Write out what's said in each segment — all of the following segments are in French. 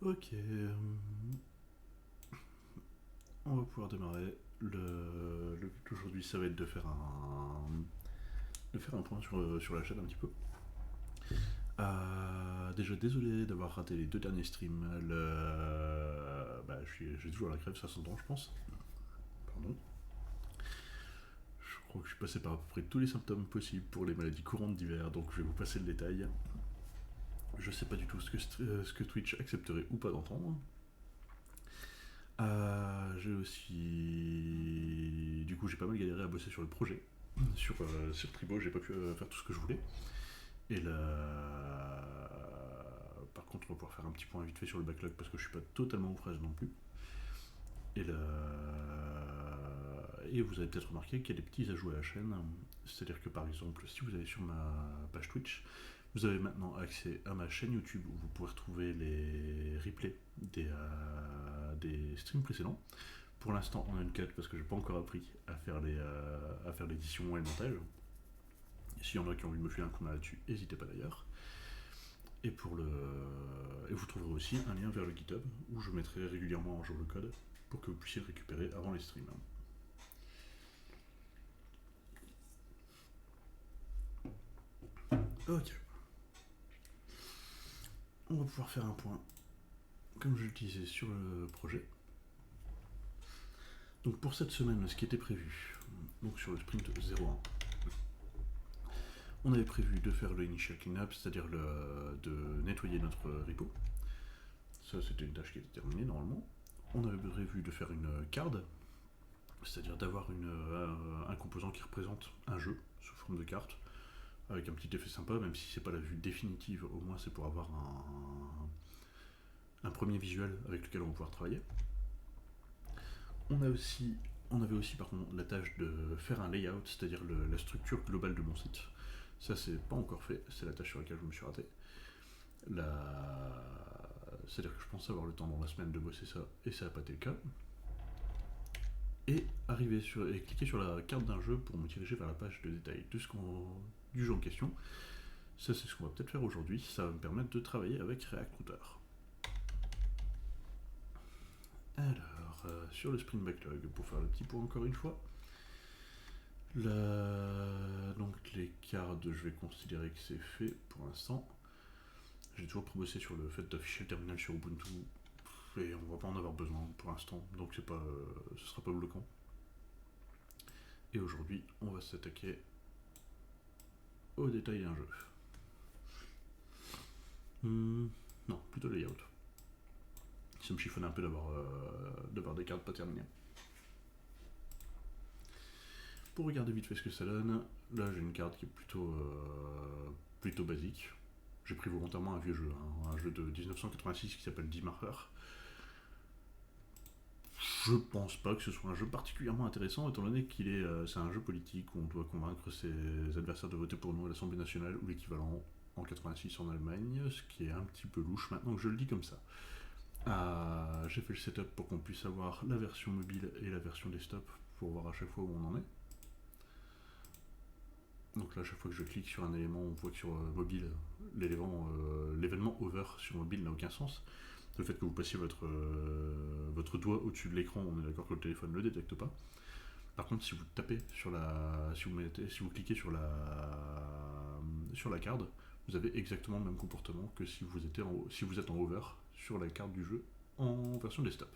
Ok, on va pouvoir démarrer. Le but d'aujourd'hui, ça va être de faire un point sur la chaîne un petit peu. Déjà, désolé d'avoir raté les deux derniers streams. J'ai toujours la crève, ça s'entend, je pense. Pardon. Je crois que je suis passé par à peu près tous les symptômes possibles pour les maladies courantes d'hiver, donc je vais vous passer le détail. Je sais pas du tout ce que Twitch accepterait ou pas d'entendre. J'ai aussi. Du coup, j'ai pas mal galéré à bosser sur le projet. Sur Tribo, j'ai pas pu faire tout ce que je voulais. Et là. Par contre, on va pouvoir faire un petit point vite fait sur le backlog parce que je suis pas totalement aux fraises non plus. Et là. Et vous avez peut-être remarqué qu'il y a des petits ajouts à la chaîne. C'est-à-dire que par exemple, si vous allez sur ma page Twitch, vous avez maintenant accès à ma chaîne YouTube où vous pouvez retrouver les replays des streams précédents. Pour l'instant, on a une cut parce que j'ai pas encore appris à faire l'édition et le montage. S'il y en a qui ont envie de me filer un coup de main là-dessus, n'hésitez pas d'ailleurs. Et vous trouverez aussi un lien vers le GitHub où je mettrai régulièrement en jour le code pour que vous puissiez le récupérer avant les streams. Ok. On va pouvoir faire un point, comme je le disais, sur le projet. Donc pour cette semaine, ce qui était prévu, donc sur le sprint 01, on avait prévu de faire le initial cleanup, c'est-à-dire de nettoyer notre repo. Ça, c'était une tâche qui était terminée normalement. On avait prévu de faire une card, c'est-à-dire d'avoir un composant qui représente un jeu sous forme de carte, avec un petit effet sympa, même si c'est pas la vue définitive, au moins c'est pour avoir un premier visuel avec lequel on va pouvoir travailler. On avait aussi par contre la tâche de faire un layout, c'est-à-dire la structure globale de mon site. Ça c'est pas encore fait, c'est la tâche sur laquelle je me suis raté. C'est-à-dire que je pensais avoir le temps dans la semaine de bosser ça, et ça n'a pas été le cas. Et cliquer sur la carte d'un jeu pour me diriger vers la page de détail du jeu en question. Ça c'est ce qu'on va peut-être faire aujourd'hui, ça va me permettre de travailler avec React Router. Alors, sur le sprint backlog, pour faire le petit point encore une fois. Donc les cards, je vais considérer que c'est fait pour l'instant. J'ai toujours bossé sur le fait d'afficher le terminal sur Ubuntu et on va pas en avoir besoin pour l'instant, donc ce sera pas bloquant. Et aujourd'hui, on va s'attaquer au détail d'un jeu. Non, plutôt layout. Ça me chiffonne un peu d'avoir des cartes pas terminées. Pour regarder vite fait ce que ça donne, là j'ai une carte qui est plutôt basique. J'ai pris volontairement un vieux jeu, un jeu de 1986 qui s'appelle D-Marker. Je pense pas que ce soit un jeu particulièrement intéressant, étant donné c'est un jeu politique où on doit convaincre ses adversaires de voter pour nous à l'Assemblée nationale ou l'équivalent en 86 en Allemagne, ce qui est un petit peu louche maintenant que je le dis comme ça. J'ai fait le setup pour qu'on puisse avoir la version mobile et la version desktop pour voir à chaque fois où on en est. Donc là, à chaque fois que je clique sur un élément, on voit que sur mobile, l'événement over sur mobile n'a aucun sens. Le fait que vous passiez votre doigt au-dessus de l'écran, on est d'accord que le téléphone ne le détecte pas. Par contre, si vous tapez si vous cliquez sur la carte, vous avez exactement le même comportement que si vous êtes en over sur la carte du jeu en version desktop.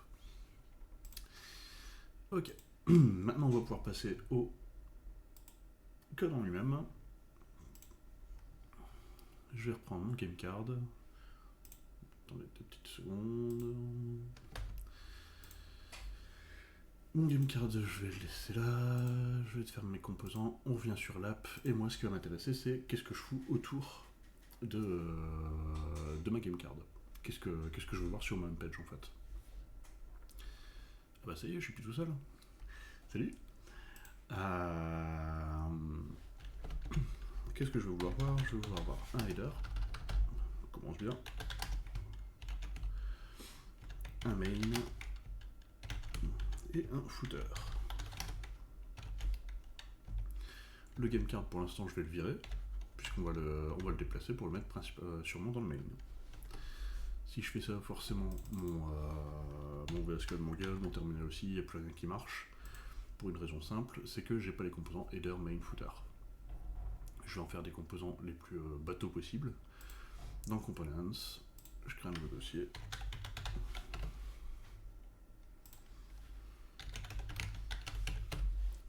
Ok, maintenant on va pouvoir passer au code en lui-même. Je vais reprendre mon game card. Attendez 2 petites secondes. Mon game card, je vais le laisser là. Je vais te faire mes composants. On revient sur l'app. Et moi, ce qui va m'intéresser, c'est qu'est-ce que je fous autour de ma game card. Qu'est-ce que je veux voir sur ma page en fait. Ah bah ça y est, je suis plus tout seul. Salut. Qu'est-ce que je vais vouloir voir? Je vais vouloir voir un header. On commence bien. Un main. Et un footer. Le game card pour l'instant je vais le virer, puisqu'on va le déplacer pour le mettre sûrement dans le main. Si je fais ça, forcément, mon VS Code m'engueule, mon terminal aussi, il n'y a plus rien qui marche. Pour une raison simple, c'est que j'ai pas les composants header, main, footer. Je vais en faire des composants les plus bateaux possibles. Dans Components, je crée un nouveau dossier.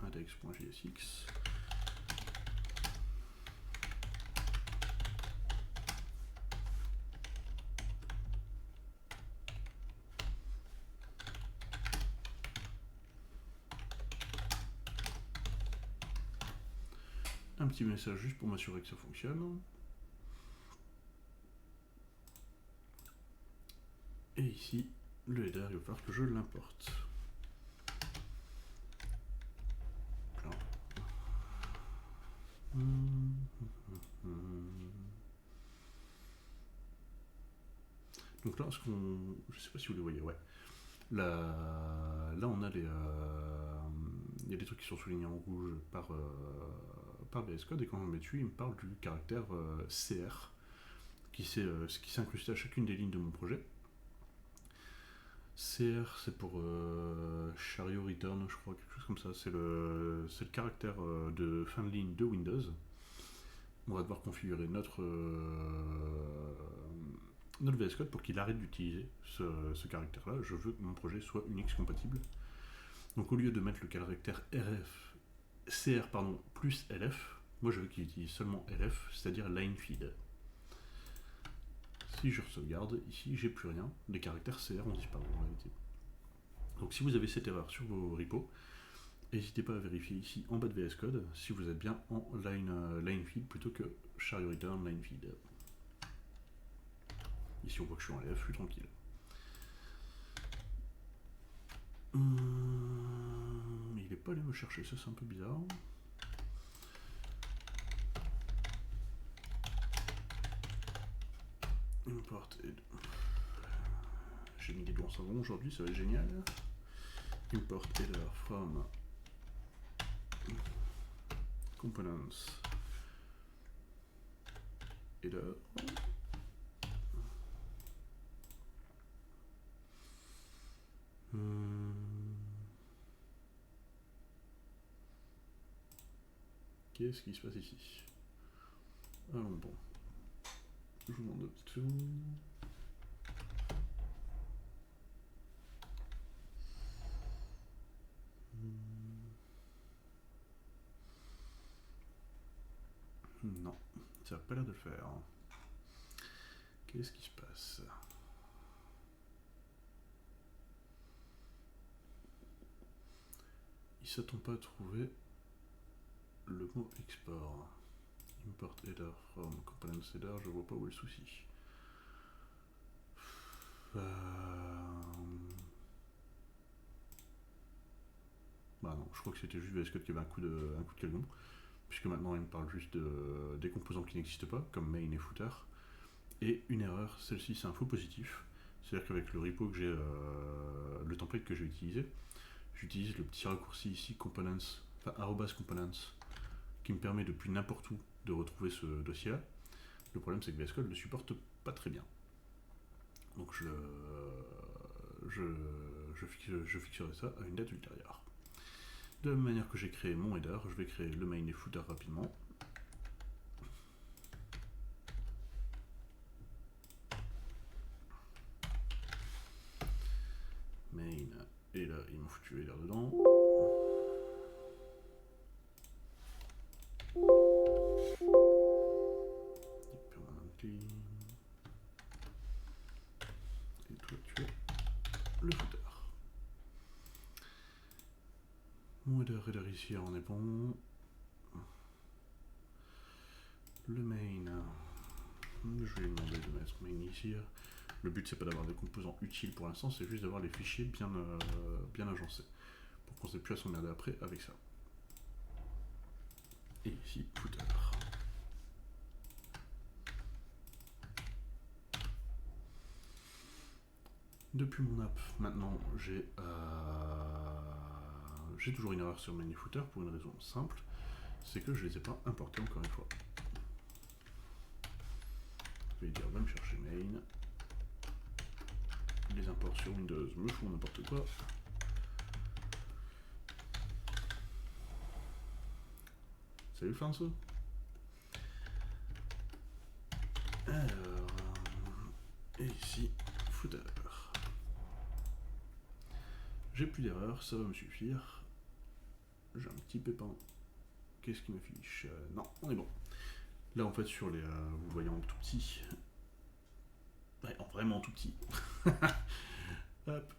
Index.jsx. Un petit message juste pour m'assurer que ça fonctionne. Et ici, le header, il va falloir que je l'importe. Donc là, je sais pas si vous les voyez, ouais. Là on a les, il y a des trucs qui sont soulignés en rouge par VS Code, et quand on met dessus, il me parle du caractère CR qui s'est incrusté à chacune des lignes de mon projet. CR, c'est pour chariot return, je crois, quelque chose comme ça. C'est le caractère de fin de ligne de Windows. On va devoir configurer notre VS Code pour qu'il arrête d'utiliser ce caractère-là. Je veux que mon projet soit Unix compatible. Donc au lieu de mettre le caractère CR plus LF, moi je veux qu'il utilise seulement LF, c'est-à-dire line feed. Si je sauvegarde, ici j'ai plus rien, les caractères CR ont disparu en réalité. Donc si vous avez cette erreur sur vos repos, n'hésitez pas à vérifier ici en bas de VS Code si vous êtes bien en line feed plutôt que chariot return line feed. Ici on voit que je suis en LF, je suis tranquille. Il n'est pas allé me chercher, ça c'est un peu bizarre. Import et... J'ai mis des doigts en savon aujourd'hui, ça va être génial. Import header from components header. Qu'est-ce qui se passe ici? Allons bon. Je vous demande de petites secondes. Non, ça n'a pas l'air de le faire. Qu'est-ce qui se passe? Il ne s'attend pas à trouver le mot export. Import header from components header, je vois pas où est le souci. Bah non, je crois que c'était juste VS Code qui avait un coup de canon, puisque maintenant il me parle juste des composants qui n'existent pas, comme main et footer. Et une erreur, celle-ci c'est un faux positif, c'est-à-dire qu'avec le repo que j'ai, le template que j'ai utilisé, j'utilise le petit raccourci ici, components, enfin @components, qui me permet depuis n'importe où de retrouver ce dossier-là. Le problème c'est que VS Code le supporte pas très bien. Donc je fixerai ça à une date ultérieure. De la même manière que j'ai créé mon header, je vais créer le main et footer rapidement. Main, et là ils m'ont foutu header dedans. Et toi tu es le footer. Mon header ici on est bon. Le main, je vais lui demander de mettre main ici. Le but c'est pas d'avoir des composants utiles pour l'instant, c'est juste d'avoir les fichiers bien agencés pour qu'on n'ait plus à s'emmerder après avec ça. Et ici footer. Depuis mon app, maintenant j'ai toujours une erreur sur main et footer pour une raison simple, c'est que je les ai pas importés encore une fois. Je vais dire va me chercher main. imports sur Windows me font n'importe quoi. Salut François. Alors, et ici, footer. J'ai plus d'erreurs, ça va me suffire. J'ai un petit pépin. Qu'est-ce qui m'affiche? Non, on est bon. Là, en fait, sur les... vous voyez en tout petit. Ouais, en vraiment tout petit. Hop.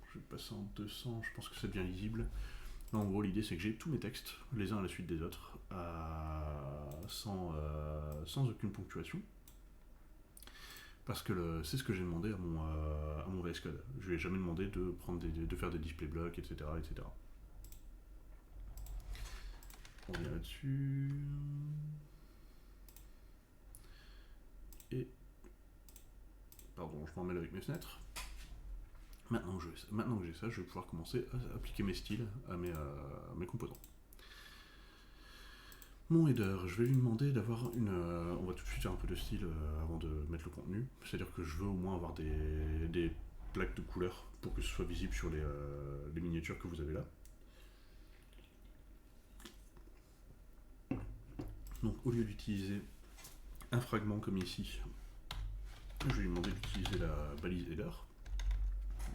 Je vais passer en 200, je pense que c'est bien lisible. Là, en gros, l'idée, c'est que j'ai tous mes textes, les uns à la suite des autres, sans aucune ponctuation. Parce que c'est ce que j'ai demandé à mon VS Code. Je lui ai jamais demandé de faire des display blocks, etc., etc. On vient là-dessus. Et... Pardon, je m'en mêle avec mes fenêtres. Maintenant que j'ai ça, je vais pouvoir commencer à appliquer mes styles à mes composants. Mon header, je vais lui demander d'avoir une... on va tout de suite faire un peu de style avant de mettre le contenu. C'est-à-dire que je veux au moins avoir des plaques de couleurs pour que ce soit visible sur les miniatures que vous avez là. Donc au lieu d'utiliser un fragment comme ici, je vais lui demander d'utiliser la balise header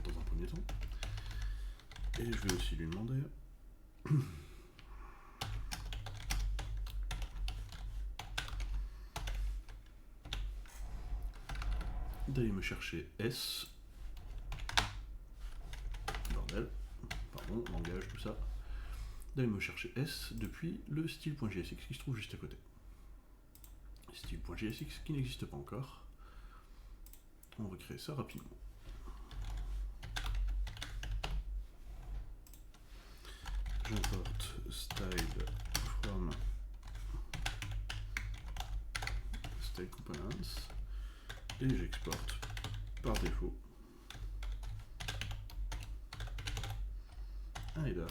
dans un premier temps. Et je vais aussi lui demander d'aller me chercher S. Bordel. Pardon, langage, tout ça. D'aller me chercher S depuis le style.jsx qui se trouve juste à côté. Style.jsx qui n'existe pas encore. On va créer ça rapidement. J'importe style from style components et j'exporte par défaut un header.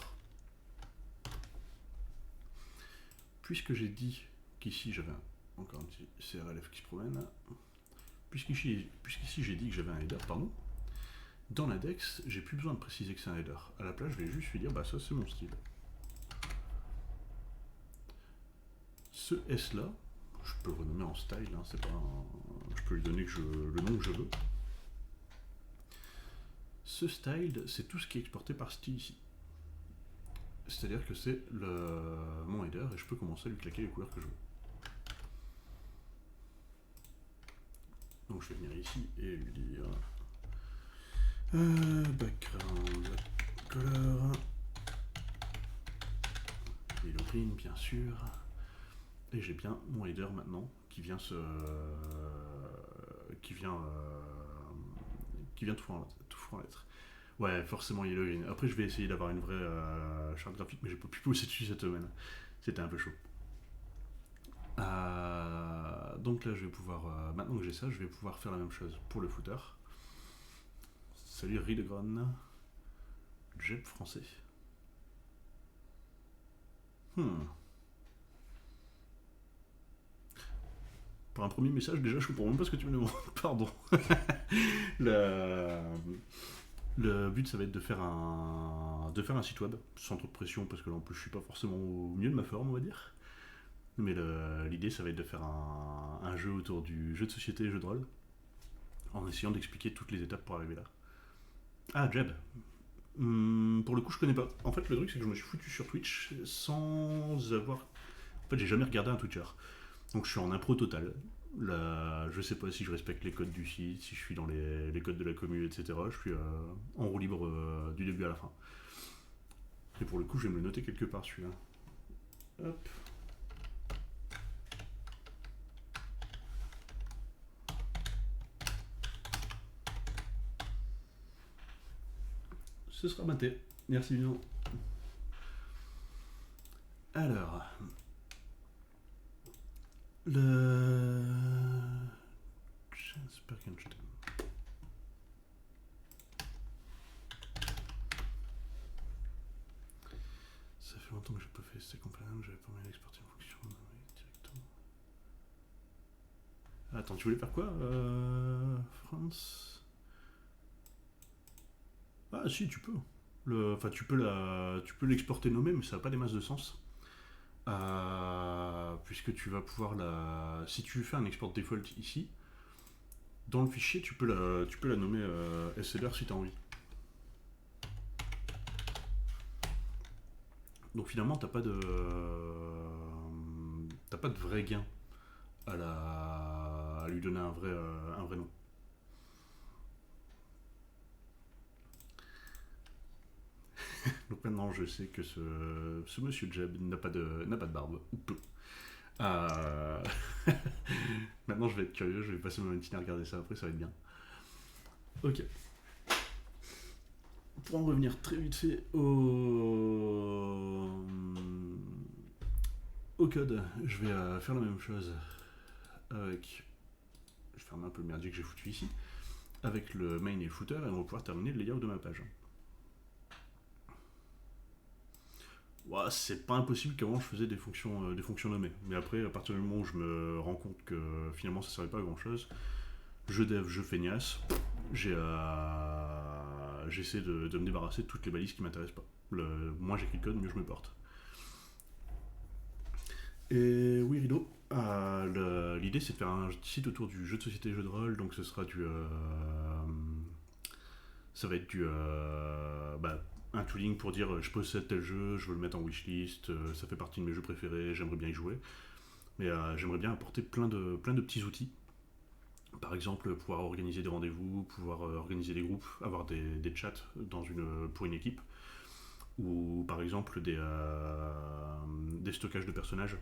Puisque j'ai dit qu'ici j'avais encore un petit CRLF qui se promène, puisqu'ici j'ai dit que j'avais un header, pardon, dans l'index, j'ai plus besoin de préciser que c'est un header. À la place, je vais juste lui dire, bah ça c'est mon style. Ce S là, je peux le renommer en style, hein, c'est pas je peux lui donner le nom que je veux. Ce style, c'est tout ce qui est exporté par style ici. C'est-à-dire que c'est mon header et je peux commencer à lui claquer les couleurs que je veux. Donc je vais venir ici et lui dire background color yellow green bien sûr, et j'ai bien mon header maintenant qui vient tout faire en lettres. Ouais, forcément yellow green. Après je vais essayer d'avoir une vraie charte graphique, mais j'ai pas pu pousser dessus cette semaine. C'était un peu chaud. Donc là je vais pouvoir, maintenant que j'ai ça, je vais pouvoir faire la même chose pour le footer. Salut Ridegron, Jeb français. Pour un premier message, déjà je comprends même pas ce que tu me demandes. Pardon. Le but ça va être de faire un site web sans trop de pression parce que là en plus je suis pas forcément au mieux de ma forme on va dire. Mais l'idée ça va être de faire un jeu autour du jeu de société et jeu de rôle en essayant d'expliquer toutes les étapes pour arriver là. Ah Jeb. Pour le coup je connais pas. En fait le truc c'est que je me suis foutu sur Twitch sans avoir... En fait j'ai jamais regardé un Twitcher. Donc je suis en impro total. Là, je sais pas si je respecte les codes du site, si je suis dans les codes de la commune, etc. Je suis en roue libre du début à la fin. Et pour le coup, je vais me le noter quelque part celui-là. Hop. Ce sera maté. Merci bien. Alors... Perkenstein. Ça fait longtemps que j'ai pas fait ces components, j'avais pas moyen d'exporter une fonction directement. Attends, tu voulais faire quoi, France? Ah si, tu peux. Enfin, tu peux l'exporter nommé, mais ça n'a pas des masses de sens. Puisque tu vas pouvoir si tu fais un export default ici, dans le fichier, tu peux la nommer SLR si tu as envie. Donc finalement, t'as pas de vrai gain à lui donner un vrai nom. Donc maintenant, je sais que ce monsieur Jeb n'a pas de barbe, ou peu. Euh, Maintenant, je vais être curieux, je vais passer ma matinée à regarder ça après, ça va être bien. Ok. Pour en revenir très vite fait au code, je vais faire la même chose avec. Je ferme un peu le merdier que j'ai foutu ici. Avec le main et le footer, et on va pouvoir terminer le layout de ma page. Ouais, c'est pas impossible qu'avant je faisais des fonctions nommées. Mais après, à partir du moment où je me rends compte que finalement ça servait pas à grand chose, je dev, je feignasse, j'essaie de me débarrasser de toutes les balises qui m'intéressent pas. Moins j'écris de code, mieux je me porte. Et oui, Rido, l'idée c'est de faire un site autour du jeu de société et jeu de rôle, donc ce sera ça va être un tooling pour dire je possède tel jeu, je veux le mettre en wishlist, ça fait partie de mes jeux préférés, j'aimerais bien y jouer. Mais j'aimerais bien apporter plein de petits outils. Par exemple, pouvoir organiser des rendez-vous, pouvoir organiser des groupes, avoir des chats pour une équipe. Ou par exemple des stockages de personnages.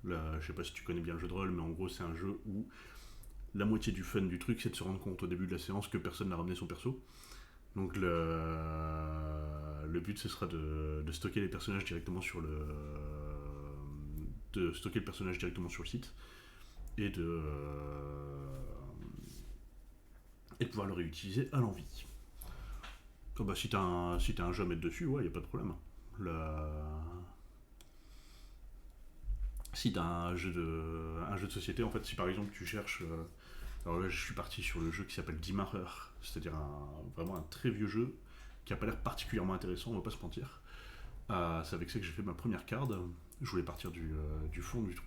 Là, je sais pas si tu connais bien le jeu de rôle, mais en gros, c'est un jeu où la moitié du fun du truc, c'est de se rendre compte au début de la séance que personne n'a ramené son perso. Donc le but, ce sera de stocker les personnages directement sur de stocker le personnage directement sur le site et et de pouvoir le réutiliser à l'envie. Bah, si t'as un jeu à mettre dessus, ouais, y a pas de problème. La... Si t'as un jeu de société, en fait, si par exemple tu cherches. Alors là, je suis parti sur le jeu qui s'appelle Dimmacher, c'est-à-dire vraiment un très vieux jeu qui a pas l'air particulièrement intéressant, on va pas se mentir. C'est avec ça que j'ai fait ma première carte. Je voulais partir du fond du trou.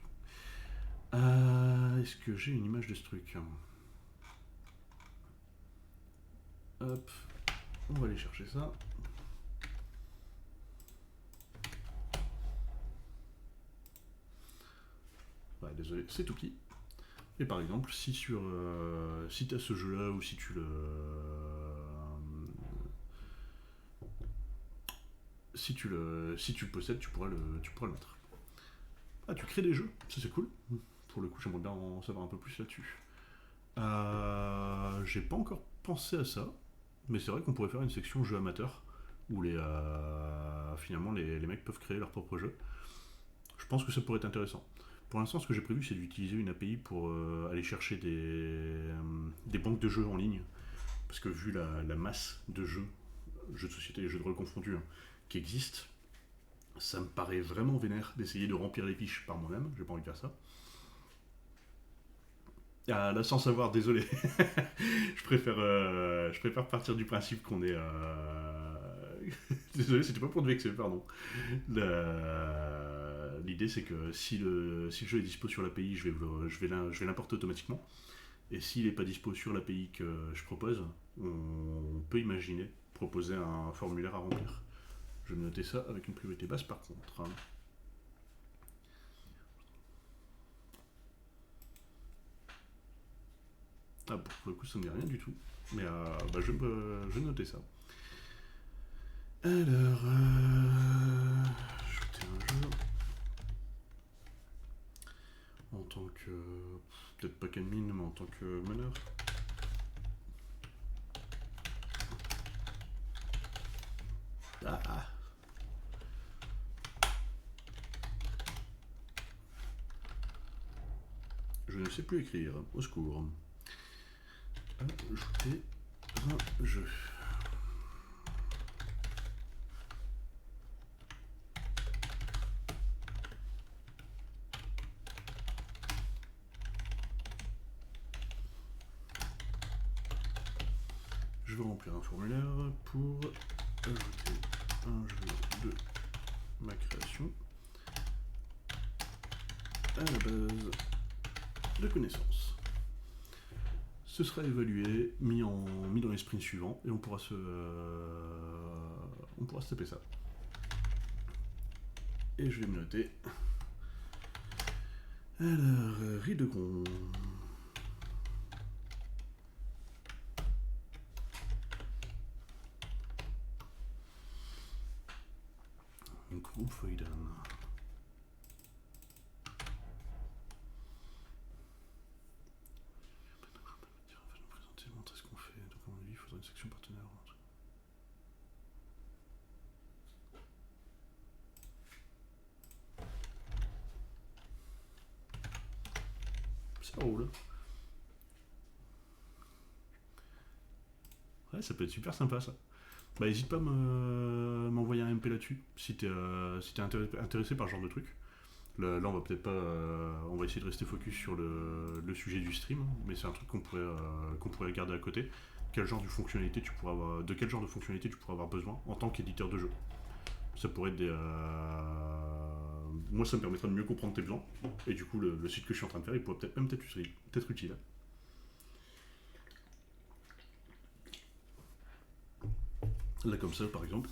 Est-ce que j'ai une image de ce truc? Hop, on va aller chercher ça. Ouais, désolé, c'est tout petit. Et par exemple, si tu as ce jeu-là ou si si tu le possèdes, tu pourras le mettre. Ah, tu crées des jeux, ça c'est cool. Pour le coup, j'aimerais bien en savoir un peu plus là-dessus. J'ai pas encore pensé à ça, mais c'est vrai qu'on pourrait faire une section jeux amateurs où finalement les mecs peuvent créer leur propre jeu. Je pense que ça pourrait être intéressant. Pour l'instant, ce que j'ai prévu, c'est d'utiliser une API pour aller chercher des banques de jeux en ligne. Parce que vu la masse de jeux de société et jeux de rôle confondus, hein, qui existent, ça me paraît vraiment vénère d'essayer de remplir les fiches par moi-même. J'ai pas envie de faire ça. Ah, là, sans savoir, désolé. Je préfère partir du principe qu'on est. Désolé, c'était pas pour te vexer, pardon. L'idée, c'est que si le jeu est dispo sur l'API, je vais l'importer automatiquement. Et s'il n'est pas dispo sur l'API que je propose, on peut imaginer proposer un formulaire à remplir. Je vais noter ça avec une priorité basse par contre. Ah, pour le coup, ça ne dit rien du tout. Mais je vais noter ça. Alors, ajouter un jeu en tant que. Peut-être pas Canmin, mais en tant que meneur. Ah. Je ne sais plus écrire, au secours. Ajouter un jeu. Je vais remplir un formulaire pour ajouter un jeu de ma création à la base de connaissances. Ce sera évalué, mis dans les sprints suivants, et on pourra se taper ça. Et je vais me noter. Alors, Ridegon. Groupe Foydan. Présenter, montrer ce qu'on fait. Donc, à mon avis, il faudrait une section partenaire. Ça roule. Ouais, ça peut être super sympa ça. Bah, n'hésite pas à m'envoyer un MP là-dessus si t'es intéressé par ce genre de truc. Là, on va peut-être pas. On va essayer de rester focus sur le sujet du stream, mais c'est un truc qu'on pourrait regarder à côté. De quel genre de fonctionnalité tu pourrais avoir besoin en tant qu'éditeur de jeu. Ça pourrait être des. Moi, ça me permettra de mieux comprendre tes besoins. Et du coup, le site que je suis en train de faire, il pourrait peut-être utile. Là, comme ça, par exemple.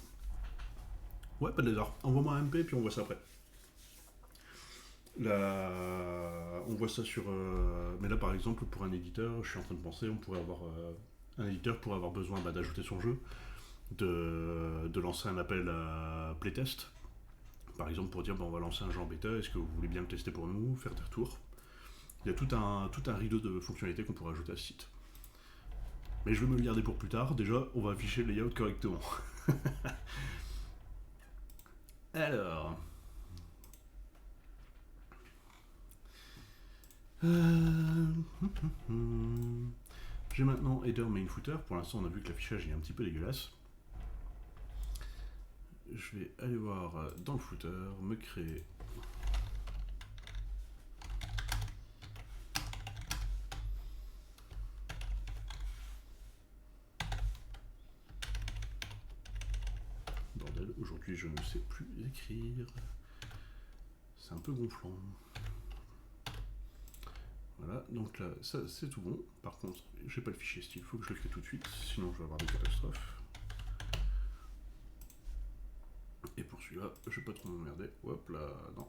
Ouais, pas de lézard. Envoie-moi un MP, puis on voit ça après. Là, on voit ça sur. Mais là, par exemple, pour un éditeur, je suis en train de penser, un éditeur pourrait avoir besoin d'ajouter son jeu, de lancer un appel à playtest, par exemple pour dire on va lancer un jeu en bêta, est-ce que vous voulez bien le tester pour nous, faire des retours. Il y a tout un rideau de fonctionnalités qu'on pourrait ajouter à ce site. Mais je vais me le garder pour plus tard. Déjà, on va afficher le layout correctement. Alors. J'ai maintenant header main footer. Pour l'instant, on a vu que l'affichage est un petit peu dégueulasse. Je vais aller voir dans le footer, me créer bordel, aujourd'hui je ne sais plus écrire. C'est un peu gonflant. Voilà, donc là, ça c'est tout bon. Par contre, j'ai pas le fichier style, faut que je le crée tout de suite, sinon je vais avoir des catastrophes. Et pour celui-là, je vais pas trop m'emmerder. Hop là, non.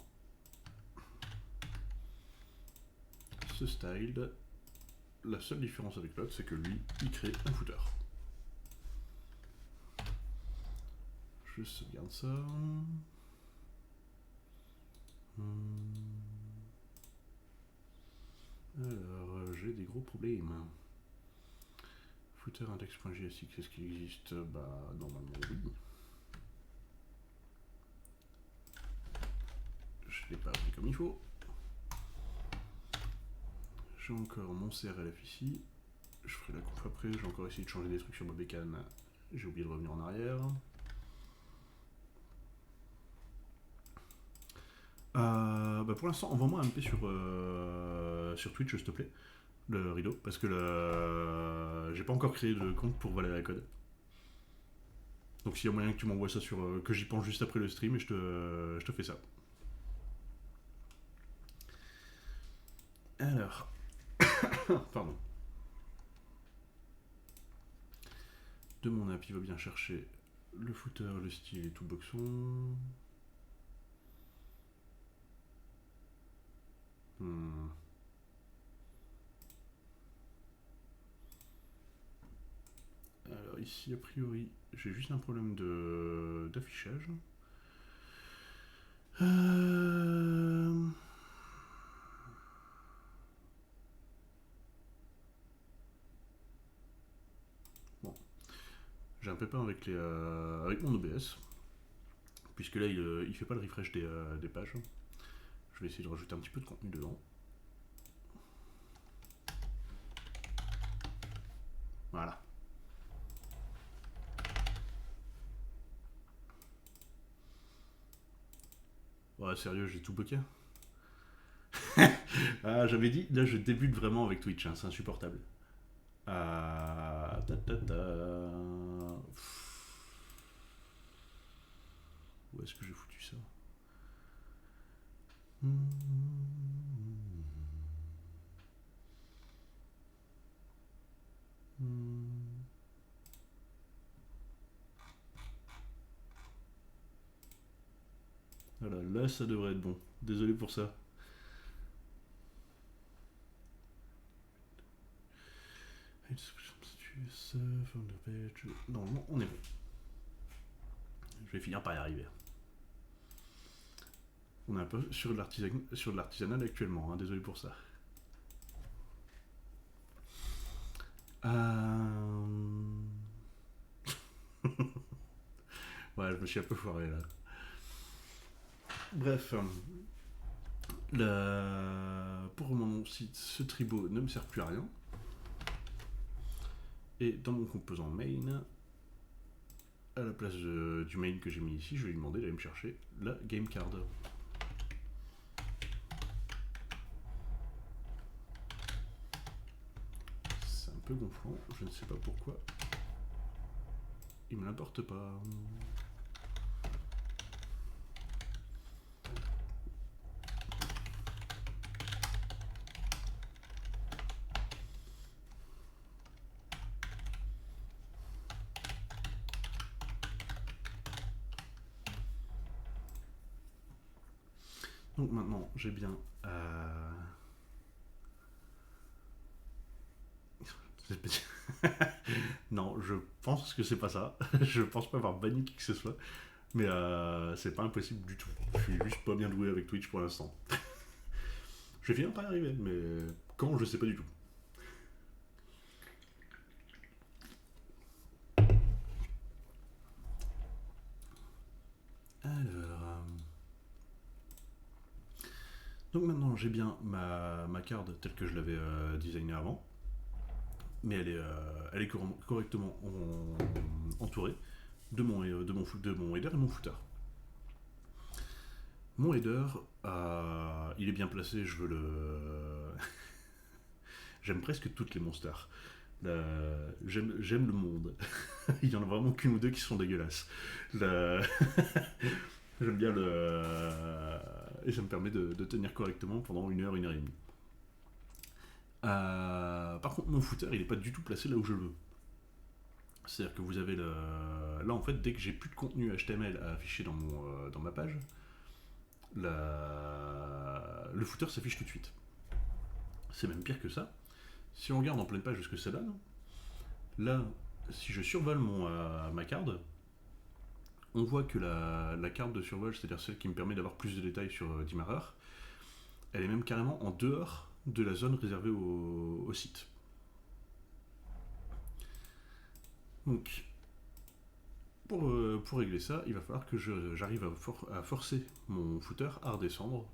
Ce style, la seule différence avec l'autre, c'est que lui, il crée un footer. Je sauvegarde ça. Alors, j'ai des gros problèmes. Footer index.jsx, est-ce qu'il existe? Bah, normalement, oui. Je l'ai pas appris comme il faut. J'ai encore mon CRLF ici. Je ferai la conf après. J'ai encore essayé de changer des trucs sur ma bécane. J'ai oublié de revenir en arrière. Bah pour l'instant, envoie-moi un MP sur Twitch, s'il te plaît, le rideau, parce que j'ai pas encore créé de compte pour Valéria Code. Donc s'il y a moyen que tu m'envoies ça que j'y pense juste après le stream, et je te fais ça. Alors, pardon. De mon app, il va bien chercher le footer, le style et tout boxon. Alors ici, a priori, j'ai juste un problème d'affichage. Bon, j'ai un pépin avec mon OBS, puisque là il fait pas le refresh des pages. Je vais essayer de rajouter un petit peu de contenu dedans. Voilà. Ouais, sérieux, j'ai tout bloqué. Ah, j'avais dit, là je débute vraiment avec Twitch, hein, c'est insupportable. Où est-ce que j'ai foutu ça? Voilà, là ça devrait être bon. Désolé pour ça. Normalement, on est bon. Je vais finir par y arriver. On est un peu sur de l'artisanal actuellement, hein, désolé pour ça. Ouais, je me suis un peu foiré là. Bref, pour mon site, ce tribot ne me sert plus à rien. Et dans mon composant main, à la place du main que j'ai mis ici, je vais lui demander d'aller me chercher la game card. C'est un peu gonflant, je ne sais pas pourquoi. Il me l'importe pas. Donc maintenant, j'ai bien... Non, je pense que c'est pas ça. Je pense pas avoir banni qui que ce soit. Mais c'est pas impossible du tout. Je suis juste pas bien doué avec Twitch pour l'instant. Je vais finir par y arriver, mais quand, je sais pas du tout. Alors... Donc maintenant, j'ai bien ma carte telle que je l'avais designée avant. Mais elle est correctement entourée de mon header et mon footer. Mon header, il est bien placé, je veux le... J'aime presque toutes les monsters. J'aime le monde. Il y en a vraiment qu'une ou deux qui sont dégueulasses. J'aime bien le... Et ça me permet de tenir correctement pendant 1 heure et demie. Par contre, mon footer, il n'est pas du tout placé là où je veux. C'est-à-dire que vous avez le... Là, en fait, dès que j'ai plus de contenu HTML à afficher dans ma page, le footer s'affiche tout de suite. C'est même pire que ça. Si on regarde en pleine page de ce que ça donne, là, si je survole ma carte, on voit que la carte de survol, c'est-à-dire celle qui me permet d'avoir plus de détails sur Dimmerer, elle est même carrément en dehors de la zone réservée au site. Donc, pour régler ça, il va falloir que j'arrive à forcer mon footer à redescendre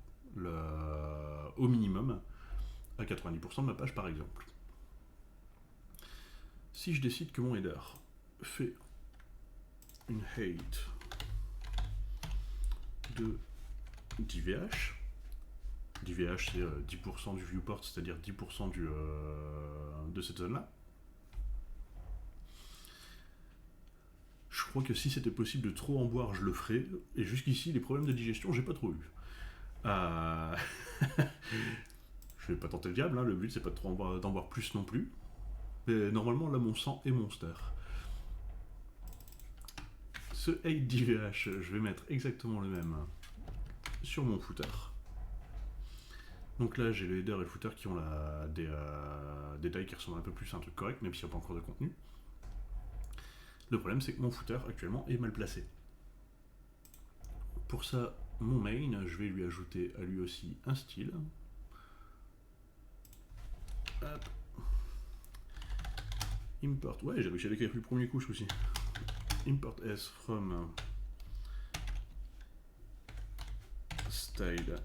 au minimum à 90% de ma page par exemple. Si je décide que mon header fait une height de d'IVH, d'IVH c'est 10% du viewport, c'est-à-dire 10% de cette zone-là. Je crois que si c'était possible de trop en boire, je le ferais. Et jusqu'ici, les problèmes de digestion, j'ai pas trop eu. Je vais pas tenter le diable, hein, le but c'est pas d'en boire plus non plus. Mais normalement, là, mon sang est monster. Ce 8 d'IVH, je vais mettre exactement le même sur mon footer. Donc là, j'ai le header et le footer qui ont des tailles qui ressemblent un peu plus à un truc correct, même s'il n'y a pas encore de contenu. Le problème, c'est que mon footer, actuellement, est mal placé. Pour ça, mon main, je vais lui ajouter à lui aussi un style. Hop. Import, ouais, j'ai réussi à l'écrire le premier coup, ce coup-ci. Import s from style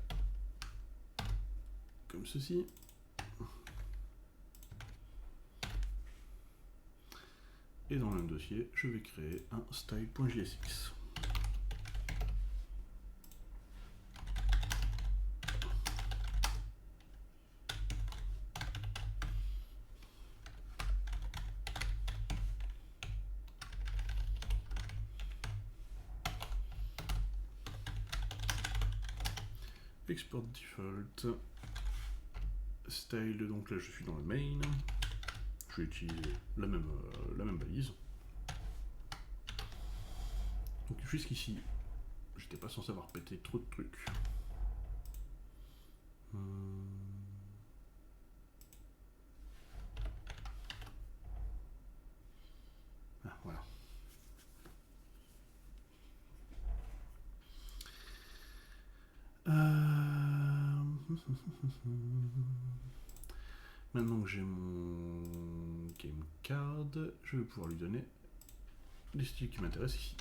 comme ceci. Et dans le même dossier, je vais créer un style.jsx. export default, style, donc là je suis dans le main, je vais utiliser la même balise. Donc jusqu'ici, j'étais pas censé avoir pété trop de trucs. Ah, voilà. Maintenant que j'ai mon game card, je vais pouvoir lui donner les styles qui m'intéressent ici.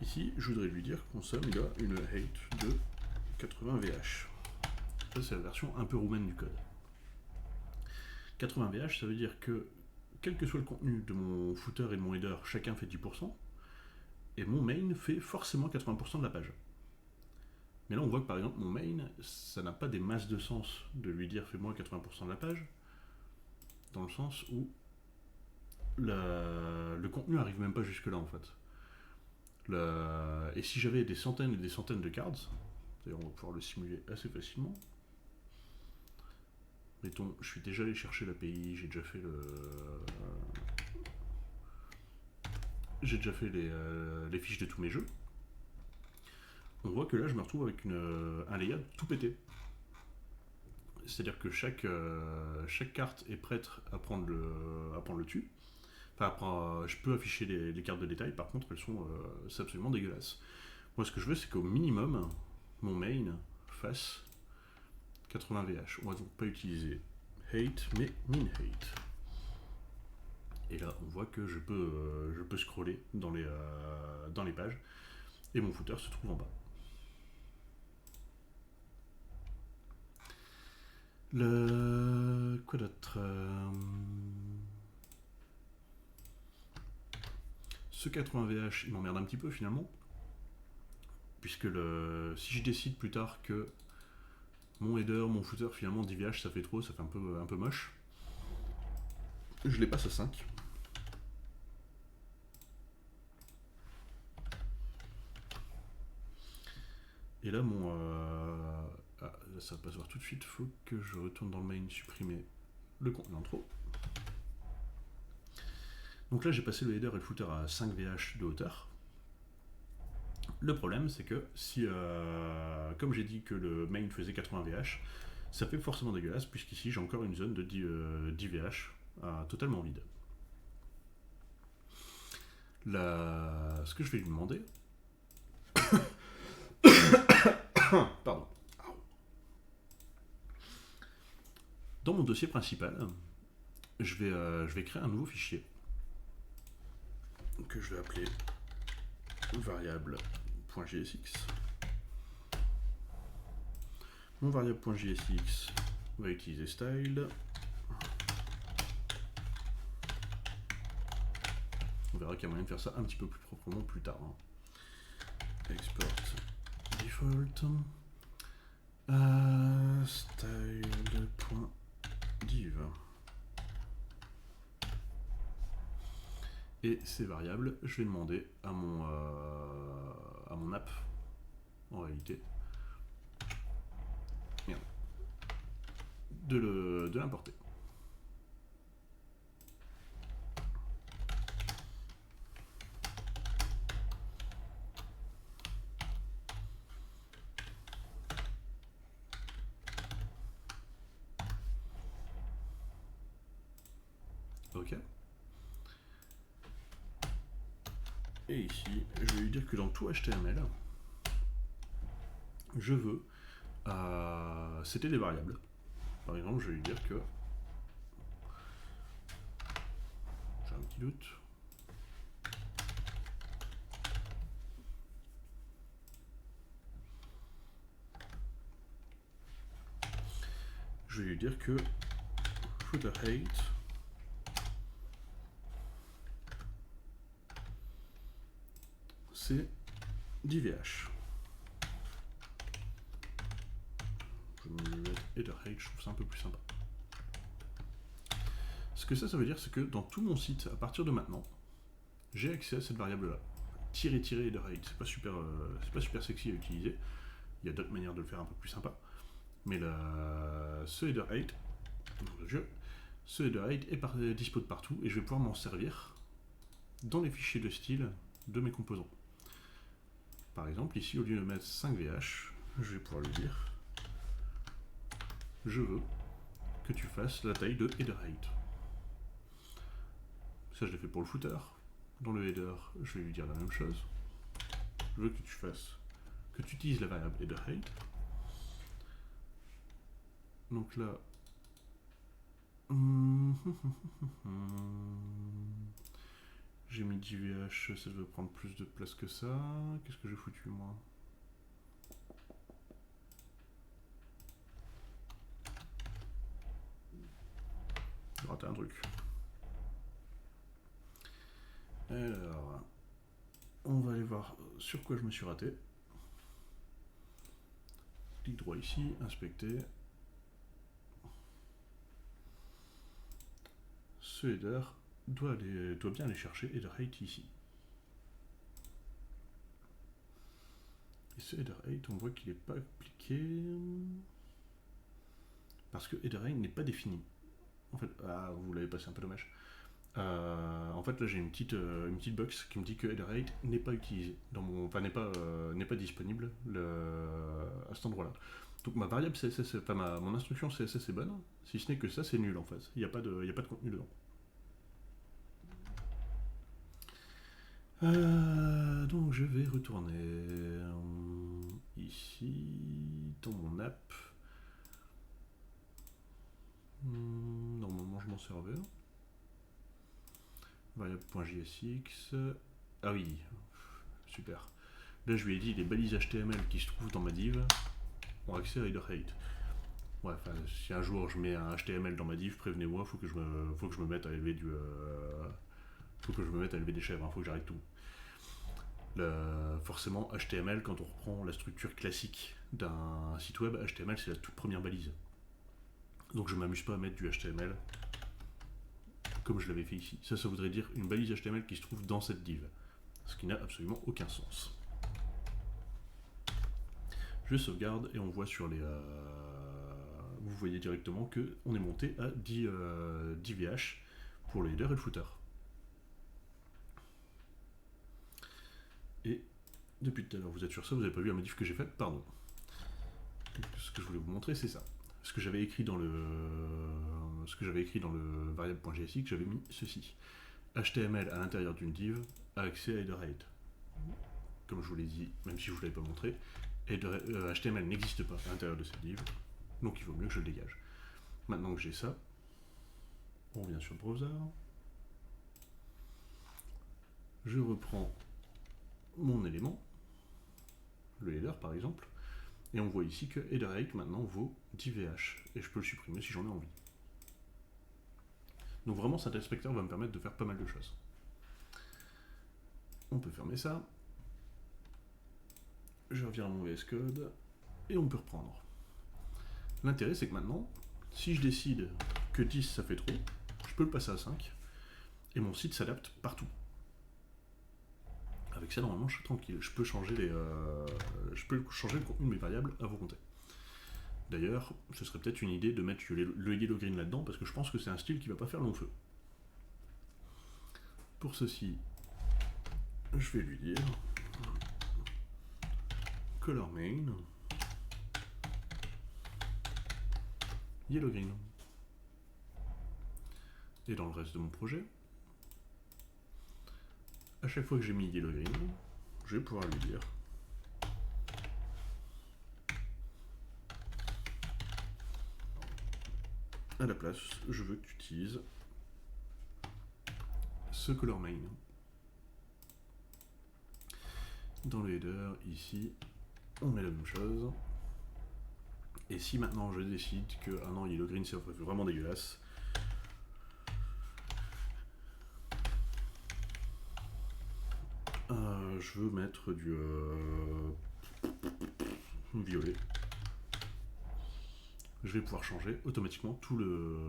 Ici, je voudrais lui dire qu'en somme, il a une height de 80 VH. Ça, c'est la version un peu roumaine du code. 80 VH, ça veut dire que, quel que soit le contenu de mon footer et de mon header, chacun fait 10%, et mon main fait forcément 80% de la page. Mais là, on voit que par exemple, mon main, ça n'a pas des masses de sens de lui dire fais-moi 80% de la page, dans le sens où le contenu arrive même pas jusque-là en fait. Et si j'avais des centaines et des centaines de cards, d'ailleurs on va pouvoir le simuler assez facilement. Mettons, je suis déjà allé chercher l'API, j'ai déjà fait les fiches de tous mes jeux. On voit que là je me retrouve avec un layout tout pété. C'est-à-dire que chaque carte est prête à prendre le dessus. Enfin, je peux afficher les cartes de détail, par contre c'est absolument dégueulasse. Moi ce que je veux c'est qu'au minimum, mon main fasse 80 VH. On va donc pas utiliser height, mais min height. Et là on voit que je peux scroller dans les pages, et mon footer se trouve en bas. Quoi d'autre? Ce 80 VH, il m'emmerde un petit peu finalement, puisque si je décide plus tard que mon header, mon footer, finalement 10 VH ça fait trop, ça fait un peu moche, je les passe à 5. Et là là ça va pas se voir tout de suite, faut que je retourne dans le main, supprimer le contenu en trop. Donc là j'ai passé le header et le footer à 5 VH de hauteur. Le problème c'est que si, comme j'ai dit que le main faisait 80 VH, ça fait forcément dégueulasse, puisqu'ici j'ai encore une zone de 10 VH totalement vide. Ce que je vais lui demander... Pardon. Dans mon dossier principal, je vais créer un nouveau fichier que je vais appeler variable.jsx. Mon variable.jsx va utiliser style. On verra qu'il y a moyen de faire ça un petit peu plus proprement plus tard. Export default. Style.div. Et ces variables, je vais demander à mon app, en réalité, de l'importer. Ok. Et ici, je vais lui dire que dans tout HTML, je veux c'était des variables. Par exemple, je vais lui dire que j'ai un petit doute. Je vais lui dire que footer height c'est 10 VH. Je vais me mettre header height, je trouve ça un peu plus sympa. Ce que ça veut dire, c'est que dans tout mon site, à partir de maintenant, j'ai accès à cette variable-là. Tirer header height, c'est pas super sexy à utiliser. Il y a d'autres manières de le faire un peu plus sympa. Mais ce header 8, ce header 8 est dispo de partout et je vais pouvoir m'en servir dans les fichiers de style de mes composants. Par exemple, ici, au lieu de mettre 5VH, je vais pouvoir lui dire je veux que tu fasses la taille de header 8. Ça, je l'ai fait pour le footer. Dans le header, je vais lui dire la même chose. Je veux que tu utilises la variable header 8. Donc là, j'ai mis 10VH, ça devait prendre plus de place que ça. Qu'est-ce que j'ai foutu, moi? J'ai raté un truc. Alors, on va aller voir sur quoi je me suis raté. Clic droit ici, inspecter. Ce header doit bien aller chercher header 8 ici. Et ce header 8, on voit qu'il n'est pas appliqué parce que header 8 n'est pas défini. En fait, vous l'avez passé un peu dommage. En fait, là j'ai une petite box qui me dit que header 8 n'est pas utilisé, n'est pas disponible à cet endroit-là. Donc ma variable CSS, mon instruction CSS est bonne, si ce n'est que ça c'est nul en fait. Il n'y a pas de contenu dedans. Donc je vais retourner ici dans mon app. Normalement je m'en servais. Variable.jsx. Ah oui, super. Là je lui ai dit les balises HTML qui se trouvent dans ma div ont accès à header 8. Ouais, si un jour je mets un HTML dans ma div, prévenez-moi, faut que je me mette à élever des chèvres, faut que j'arrête tout. Forcément, HTML, quand on reprend la structure classique d'un site web, HTML c'est la toute première balise. Donc je m'amuse pas à mettre du HTML comme je l'avais fait ici. Ça voudrait dire une balise HTML qui se trouve dans cette div. Ce qui n'a absolument aucun sens. Je sauvegarde et on voit sur les... vous voyez directement qu'on est monté à 10 VH pour le header et le footer. Et depuis tout à l'heure, vous êtes sur ça, vous n'avez pas vu la modif que j'ai faite, pardon. Ce que je voulais vous montrer, c'est ça. Ce que j'avais écrit dans le variable.jsx, j'avais mis ceci. HTML à l'intérieur d'une div a accès à header 8. Comme je vous l'ai dit, même si je ne vous l'avais pas montré, HTML n'existe pas à l'intérieur de cette div, donc il vaut mieux que je le dégage. Maintenant que j'ai ça, on revient sur le browser. Je reprends mon élément, le header par exemple, et on voit ici que header 8 maintenant vaut 10 VH, et je peux le supprimer si j'en ai envie. Donc vraiment cet inspecteur va me permettre de faire pas mal de choses. On peut fermer ça. Je reviens à mon VS Code, et on peut reprendre. L'intérêt c'est que maintenant, si je décide que 10 ça fait trop, je peux le passer à 5, et mon site s'adapte partout. Avec ça, normalement, je suis tranquille. Je peux changer le contenu de mes variables à volonté. D'ailleurs, ce serait peut-être une idée de mettre le yellow green là-dedans, parce que je pense que c'est un style qui va pas faire long feu. Pour ceci, je vais lui dire color main yellow green. Et dans le reste de mon projet, à chaque fois que j'ai mis yellow green, je vais pouvoir lui dire à la place, je veux que tu utilises ce color main. Dans le header, ici, on met la même chose. Et si maintenant je décide que non, yellow green c'est vraiment dégueulasse, je veux mettre du violet. Je vais pouvoir changer automatiquement tout le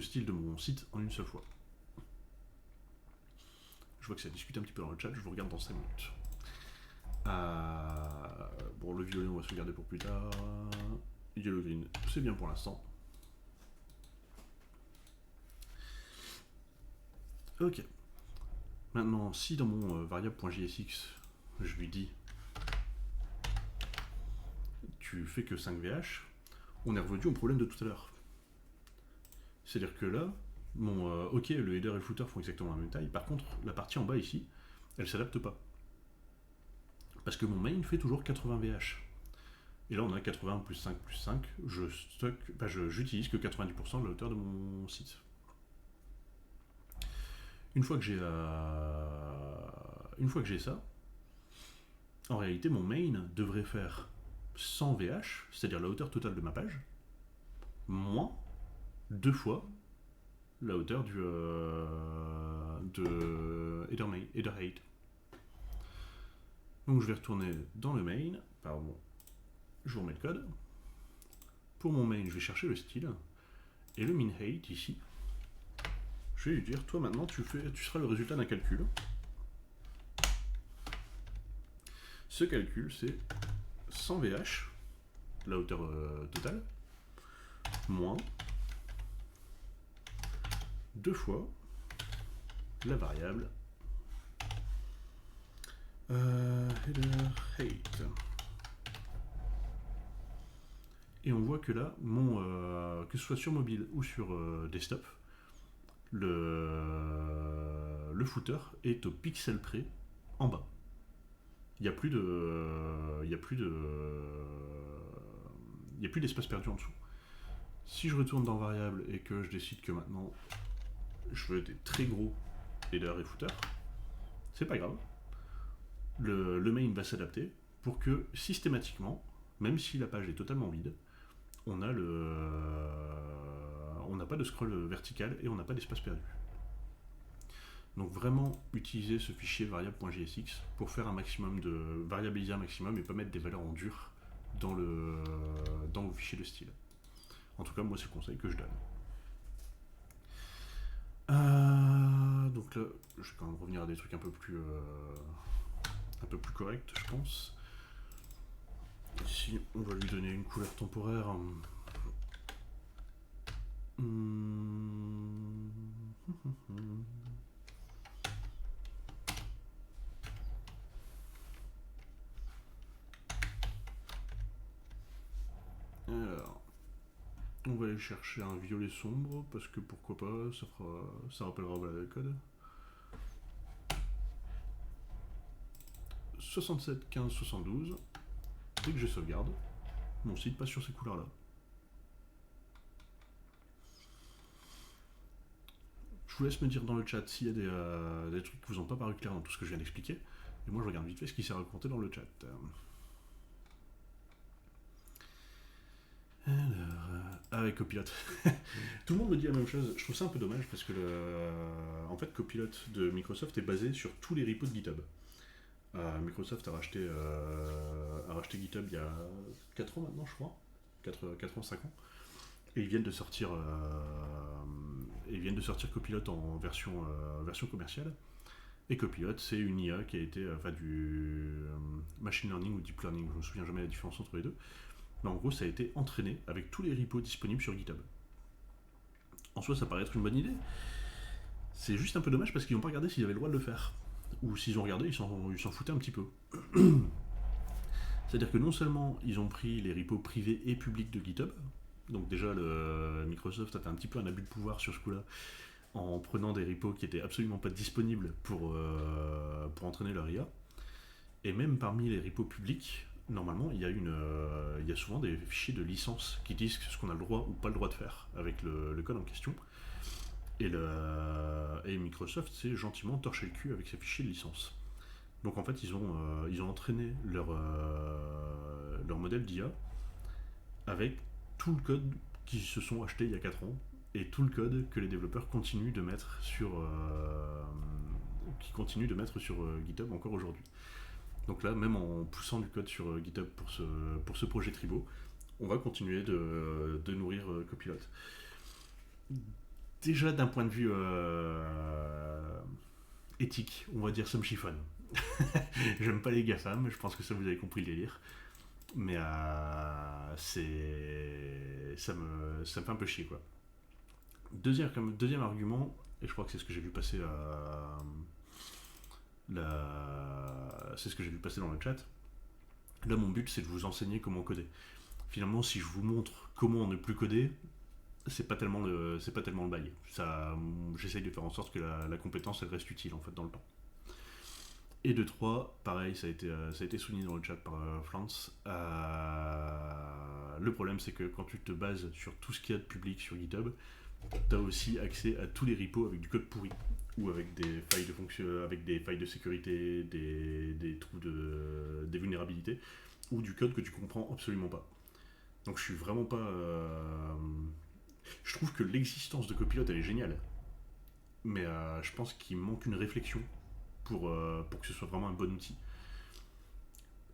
style de mon site en une seule fois. Je vois que ça discute un petit peu dans le chat, je vous regarde dans 5 minutes. Bon, le violet, on va se le garder pour plus tard. Yellow green, c'est bien pour l'instant. Ok. Maintenant, si dans mon variable.jsx, je lui dis tu fais que 5 VH, on est revenu au problème de tout à l'heure. C'est-à-dire que là, ok, le header et le footer font exactement la même taille, par contre, la partie en bas ici, elle s'adapte pas. Parce que mon main fait toujours 80 VH. Et là, on a 80 plus 5 plus 5, j'utilise que 90% de la hauteur de mon site. Une fois que j'ai ça, en réalité, mon main devrait faire 100 VH, c'est-à-dire la hauteur totale de ma page, moins 2 fois la hauteur de header height. Donc je vais retourner dans le main, pardon, je vous remets le code. Pour mon main, je vais chercher le style, et le min height ici, je vais lui dire, toi maintenant tu seras le résultat d'un calcul. Ce calcul, c'est 100 VH, la hauteur totale, moins 2 fois la variable header height. Et on voit que là, que ce soit sur mobile ou sur desktop, le footer est au pixel près en bas. Il n'y a plus d'espace perdu en dessous. Si je retourne dans variable et que je décide que maintenant je veux des très gros header et footer, c'est pas grave. Le main va s'adapter pour que systématiquement, même si la page est totalement vide, on n'a pas de scroll vertical et on n'a pas d'espace perdu. Donc vraiment utiliser ce fichier variable.jsx pour faire un maximum de variabiliser un maximum et pas mettre des valeurs en dur dans vos fichiers de style. En tout cas, moi c'est le conseil que je donne. Donc là, je vais quand même revenir à des trucs un peu plus corrects, je pense. Ici, on va lui donner une couleur temporaire. Alors, on va aller chercher un violet sombre, parce que pourquoi pas, ça rappellera voilà, le code. 67, 15, 72. Dès que je sauvegarde, mon site passe sur ces couleurs-là. Je vous laisse me dire dans le chat s'il y a des trucs qui vous ont pas paru clairs dans tout ce que je viens d'expliquer. Et moi je regarde vite fait ce qui s'est raconté dans le chat. Alors, avec Copilot. Tout le monde me dit la même chose. Je trouve ça un peu dommage parce que en fait Copilot de Microsoft est basé sur tous les repos de GitHub. Microsoft a racheté GitHub il y a 4 ans maintenant, je crois. 4 ans, 5 ans. Et ils viennent de sortir Copilot en version commerciale. Et Copilot, c'est une IA qui a été du machine learning ou deep learning, je ne me souviens jamais la différence entre les deux. Mais en gros, ça a été entraîné avec tous les repos disponibles sur GitHub. En soi, ça paraît être une bonne idée. C'est juste un peu dommage parce qu'ils n'ont pas regardé s'ils avaient le droit de le faire. Ou s'ils ont regardé, ils s'en foutaient un petit peu. C'est-à-dire que non seulement ils ont pris les repos privés et publics de GitHub, donc déjà Microsoft a fait un petit peu un abus de pouvoir sur ce coup-là, en prenant des repos qui n'étaient absolument pas disponibles pour entraîner leur IA. Et même parmi les repos publics, normalement, il y a souvent des fichiers de licence qui disent ce qu'on a le droit ou pas le droit de faire avec le code en question. Et Microsoft s'est gentiment torché le cul avec ces fichiers de licence. Donc en fait, ils ont entraîné leur modèle d'IA avec tout le code qu'ils se sont achetés il y a 4 ans et tout le code que les développeurs continuent de mettre sur GitHub encore aujourd'hui. Donc là, même en poussant du code sur GitHub pour ce projet Tribo, on va continuer de nourrir Copilot. Déjà d'un point de vue éthique, on va dire ça me chiffonne. J'aime pas les GAFAM, je pense que ça vous avez compris le délire. Mais ça me fait un peu chier quoi. Deuxième argument, et je crois que c'est ce que j'ai vu passer c'est ce que j'ai vu passer dans le chat. Là, mon but, c'est de vous enseigner comment coder. Finalement, si je vous montre comment ne plus coder, c'est pas tellement le bail. J'essaye de faire en sorte que la compétence, elle reste utile en fait dans le temps. Et de 3, pareil, ça a été souligné dans le chat par Flance. Le problème, c'est que quand tu te bases sur tout ce qu'il y a de public sur GitHub, tu as aussi accès à tous les repos avec du code pourri ou avec des failles de fonction, avec des failles de sécurité, des trous des vulnérabilités ou du code que tu comprends absolument pas. Donc je suis vraiment pas. Je trouve que l'existence de Copilot elle est géniale, mais je pense qu'il manque une réflexion pour que ce soit vraiment un bon outil.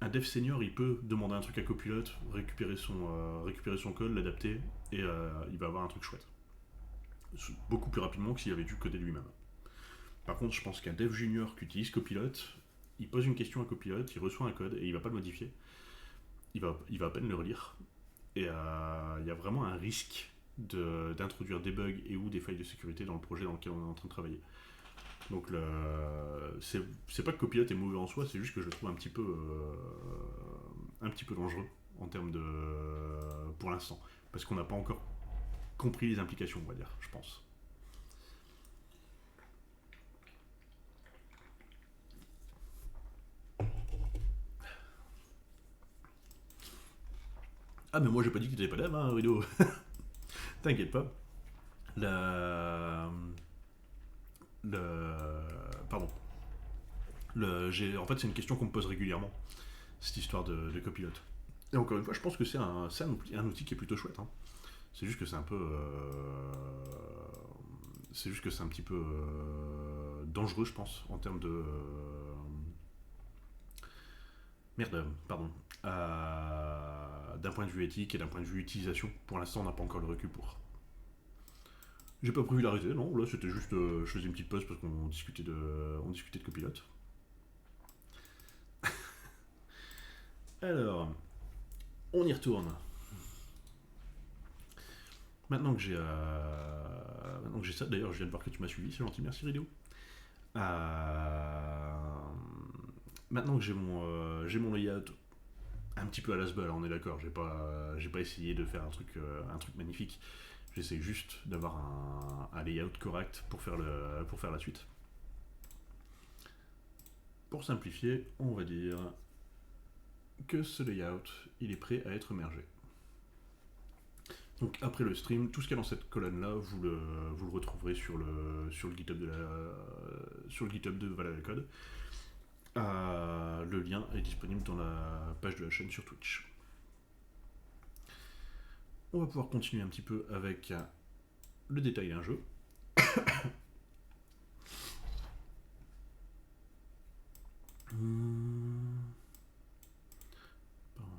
Un dev senior, il peut demander un truc à Copilot, récupérer son code, l'adapter, et il va avoir un truc chouette. Beaucoup plus rapidement que s'il avait dû coder lui-même. Par contre, je pense qu'un dev junior qui utilise Copilot, il pose une question à Copilot, il reçoit un code et il va pas le modifier. Il va à peine le relire. Et il y a vraiment un risque d'introduire des bugs et ou des failles de sécurité dans le projet dans lequel on est en train de travailler. Donc c'est pas que Copilot est mauvais en soi, c'est juste que je le trouve un petit peu dangereux en termes de pour l'instant, parce qu'on n'a pas encore compris les implications, on va dire, je pense. Ah mais moi j'ai pas dit que t'étais pas dev, hein, Rido. T'inquiète pas. La... Le... Pardon. En fait c'est une question qu'on me pose régulièrement, cette histoire de copilote. Et encore une fois, je pense que c'est un outil qui est plutôt chouette, hein. C'est juste que c'est un peu. C'est juste que c'est un petit peu dangereux, je pense, en termes de. Merde, pardon. D'un point de vue éthique et d'un point de vue utilisation, pour l'instant, on n'a pas encore le recul pour. J'ai pas prévu d'arrêter, non, là c'était juste. Je faisais une petite pause parce qu'on discutait de copilote. Alors, on y retourne. Maintenant que j'ai ça, d'ailleurs, je viens de voir que tu m'as suivi, c'est gentil, merci Rido. Euh, Maintenant que j'ai mon layout un petit peu à l'asbel, on est d'accord, j'ai pas essayé de faire un truc magnifique. J'essaie juste d'avoir un layout correct pour faire la suite. Pour simplifier, on va dire que ce layout, il est prêt à être mergé. Donc après le stream, tout ce qu'il y a dans cette colonne-là, vous le retrouverez sur le GitHub de Valhalla Code. Le lien est disponible dans la page de la chaîne sur Twitch. On va pouvoir continuer un petit peu avec le détail d'un jeu.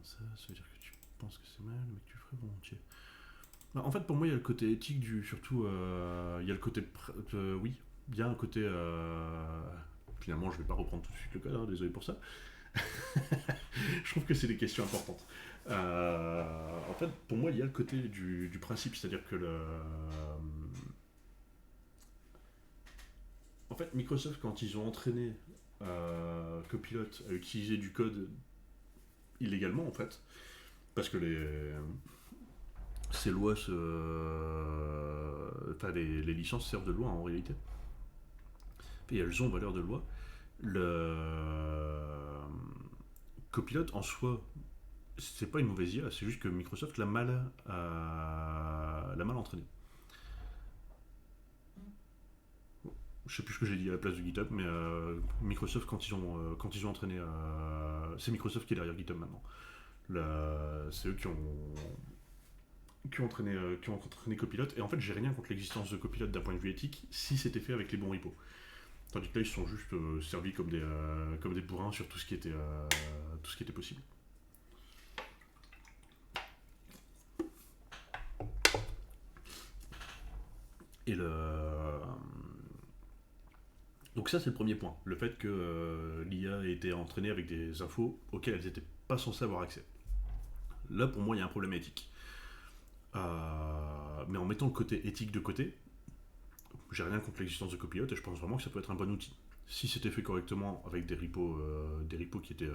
Ça veut dire que tu penses que c'est mal, mais que tu le ferais volontiers. Bah, en fait, pour moi, il y a le côté éthique surtout, il y a le côté, oui, il y a un côté. Finalement, je vais pas reprendre tout de suite le code, hein, désolé pour ça. Je trouve que c'est des questions importantes. En fait, pour moi, il y a le côté du principe, c'est-à-dire que en fait, Microsoft, quand ils ont entraîné Copilot à utiliser du code illégalement, en fait, parce que ces lois enfin, les licences servent de loi en réalité, et elles ont valeur de loi. Le Copilot en soi, c'est pas une mauvaise IA, c'est juste que Microsoft l'a mal entraîné. Je sais plus ce que j'ai dit à la place de GitHub, mais Microsoft, quand ils ont entraîné. C'est Microsoft qui est derrière GitHub maintenant. C'est eux qui ont entraîné Copilot. Et en fait, j'ai rien contre l'existence de Copilot d'un point de vue éthique si c'était fait avec les bons repos. Tandis que là, ils se sont juste servis comme des bourrins sur tout ce qui était possible. Et Donc ça c'est le premier point, le fait que l'IA ait été entraînée avec des infos auxquelles elles n'étaient pas censées avoir accès. Là pour moi il y a un problème éthique. Mais en mettant le côté éthique de côté, j'ai rien contre l'existence de Copilot et je pense vraiment que ça peut être un bon outil. Si c'était fait correctement avec des repos qui étaient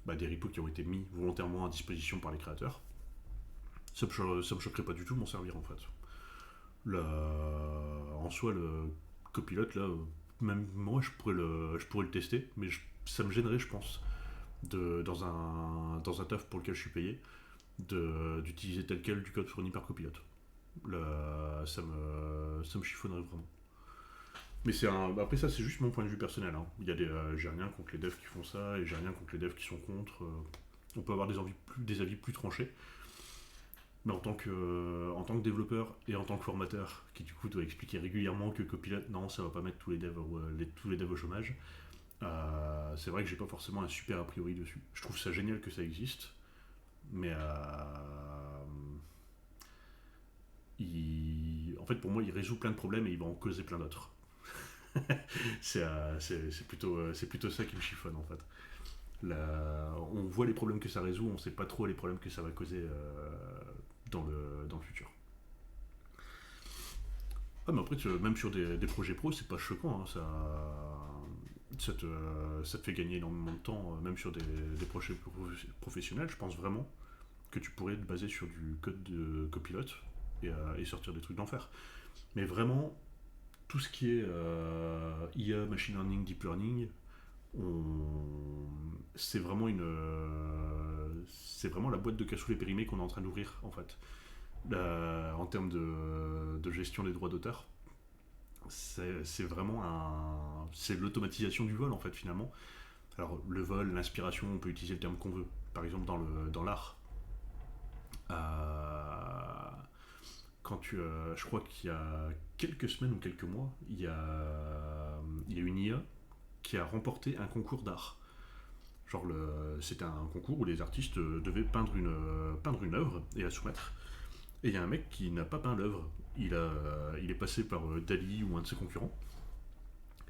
des repos qui ont été mis volontairement à disposition par les créateurs, ça me choquerait pas du tout de m'en servir en fait. Là, en soi, le copilote, là, même moi, je pourrais le tester, mais ça me gênerait, je pense, dans un taf pour lequel je suis payé, d'utiliser tel quel du code fourni par copilote. Là, ça me chiffonnerait vraiment. Mais après ça, c'est juste mon point de vue personnel. Hein. J'ai rien contre les devs qui font ça et j'ai rien contre les devs qui sont contre. On peut avoir des avis plus tranchés. Mais en tant que développeur et en tant que formateur, qui du coup doit expliquer régulièrement que Copilot, non, ça va pas mettre tous les devs au chômage, c'est vrai que j'ai pas forcément un super a priori dessus. Je trouve ça génial que ça existe, mais en fait pour moi il résout plein de problèmes et il va en causer plein d'autres. C'est plutôt ça qui me chiffonne en fait. On voit les problèmes que ça résout, on sait pas trop les problèmes que ça va causer dans le futur. Ah, mais après, même sur des projets pro, c'est pas choquant. Hein, ça te fait gagner énormément de temps, même sur des projets professionnels. Je pense vraiment que tu pourrais te baser sur du code de copilote et sortir des trucs d'enfer. Mais vraiment, tout ce qui est IA, machine learning, deep learning, c'est vraiment c'est vraiment la boîte de cassoulet périmée qu'on est en train d'ouvrir en fait. En termes de gestion des droits d'auteur, c'est vraiment c'est l'automatisation du vol en fait finalement. Alors le vol, l'inspiration, on peut utiliser le terme qu'on veut. Par exemple dans l'art, euh, je crois qu'il y a quelques semaines ou quelques mois, il y a une IA qui a remporté un concours d'art. Genre c'était un concours où les artistes devaient peindre une œuvre et la soumettre. Et il y a un mec qui n'a pas peint l'œuvre. Il est passé par Dali ou un de ses concurrents.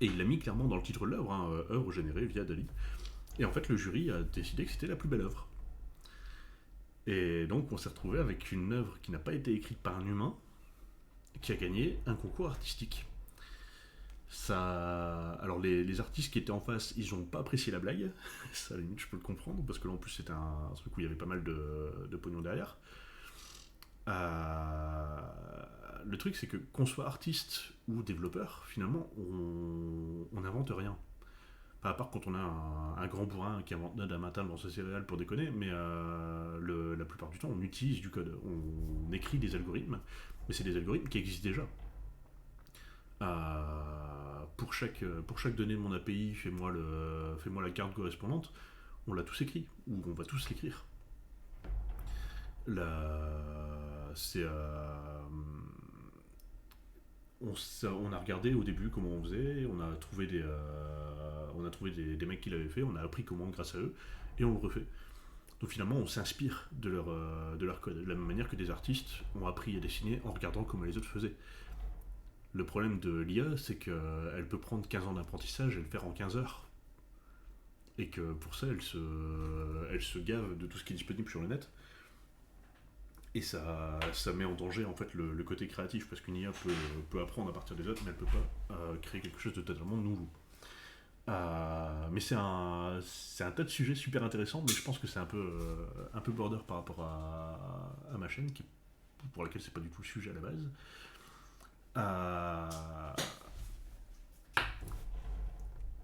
Et il l'a mis clairement dans le titre de l'œuvre, hein, œuvre générée via Dali. Et en fait, le jury a décidé que c'était la plus belle œuvre. Et donc, on s'est retrouvé avec une œuvre qui n'a pas été écrite par un humain, qui a gagné un concours artistique. Alors, les artistes qui étaient en face, ils n'ont pas apprécié la blague. Ça, à la limite, je peux le comprendre, parce que là, en plus, c'était un truc où il y avait pas mal de pognon derrière. Euh, le truc, c'est que qu'on soit artiste ou développeur, finalement, on n'invente rien. Pas à part quand on a un grand bourrin qui invente Node à matin dans sa céréale pour déconner, mais la plupart du temps, on utilise du code. On écrit des algorithmes, mais c'est des algorithmes qui existent déjà. Pour chaque donnée de mon API, fais-moi la carte correspondante, on l'a tous écrit, ou on va tous l'écrire. C'est on a regardé au début comment on faisait, on a trouvé des mecs qui l'avaient fait, on a appris comment grâce à eux, et on le refait. Donc finalement, on s'inspire de leur code, de la même manière que des artistes ont appris à dessiner en regardant comment les autres faisaient. Le problème de l'IA, c'est qu'elle peut prendre 15 ans d'apprentissage et le faire en 15 heures. Et que pour ça, elle se gave de tout ce qui est disponible sur le net. Et ça met en danger en fait le côté créatif parce qu'une IA peut apprendre à partir des autres mais elle peut pas créer quelque chose de totalement nouveau. Mais c'est un tas de sujets super intéressants mais je pense que c'est un peu border par rapport à ma chaîne pour laquelle c'est pas du tout le sujet à la base. Euh,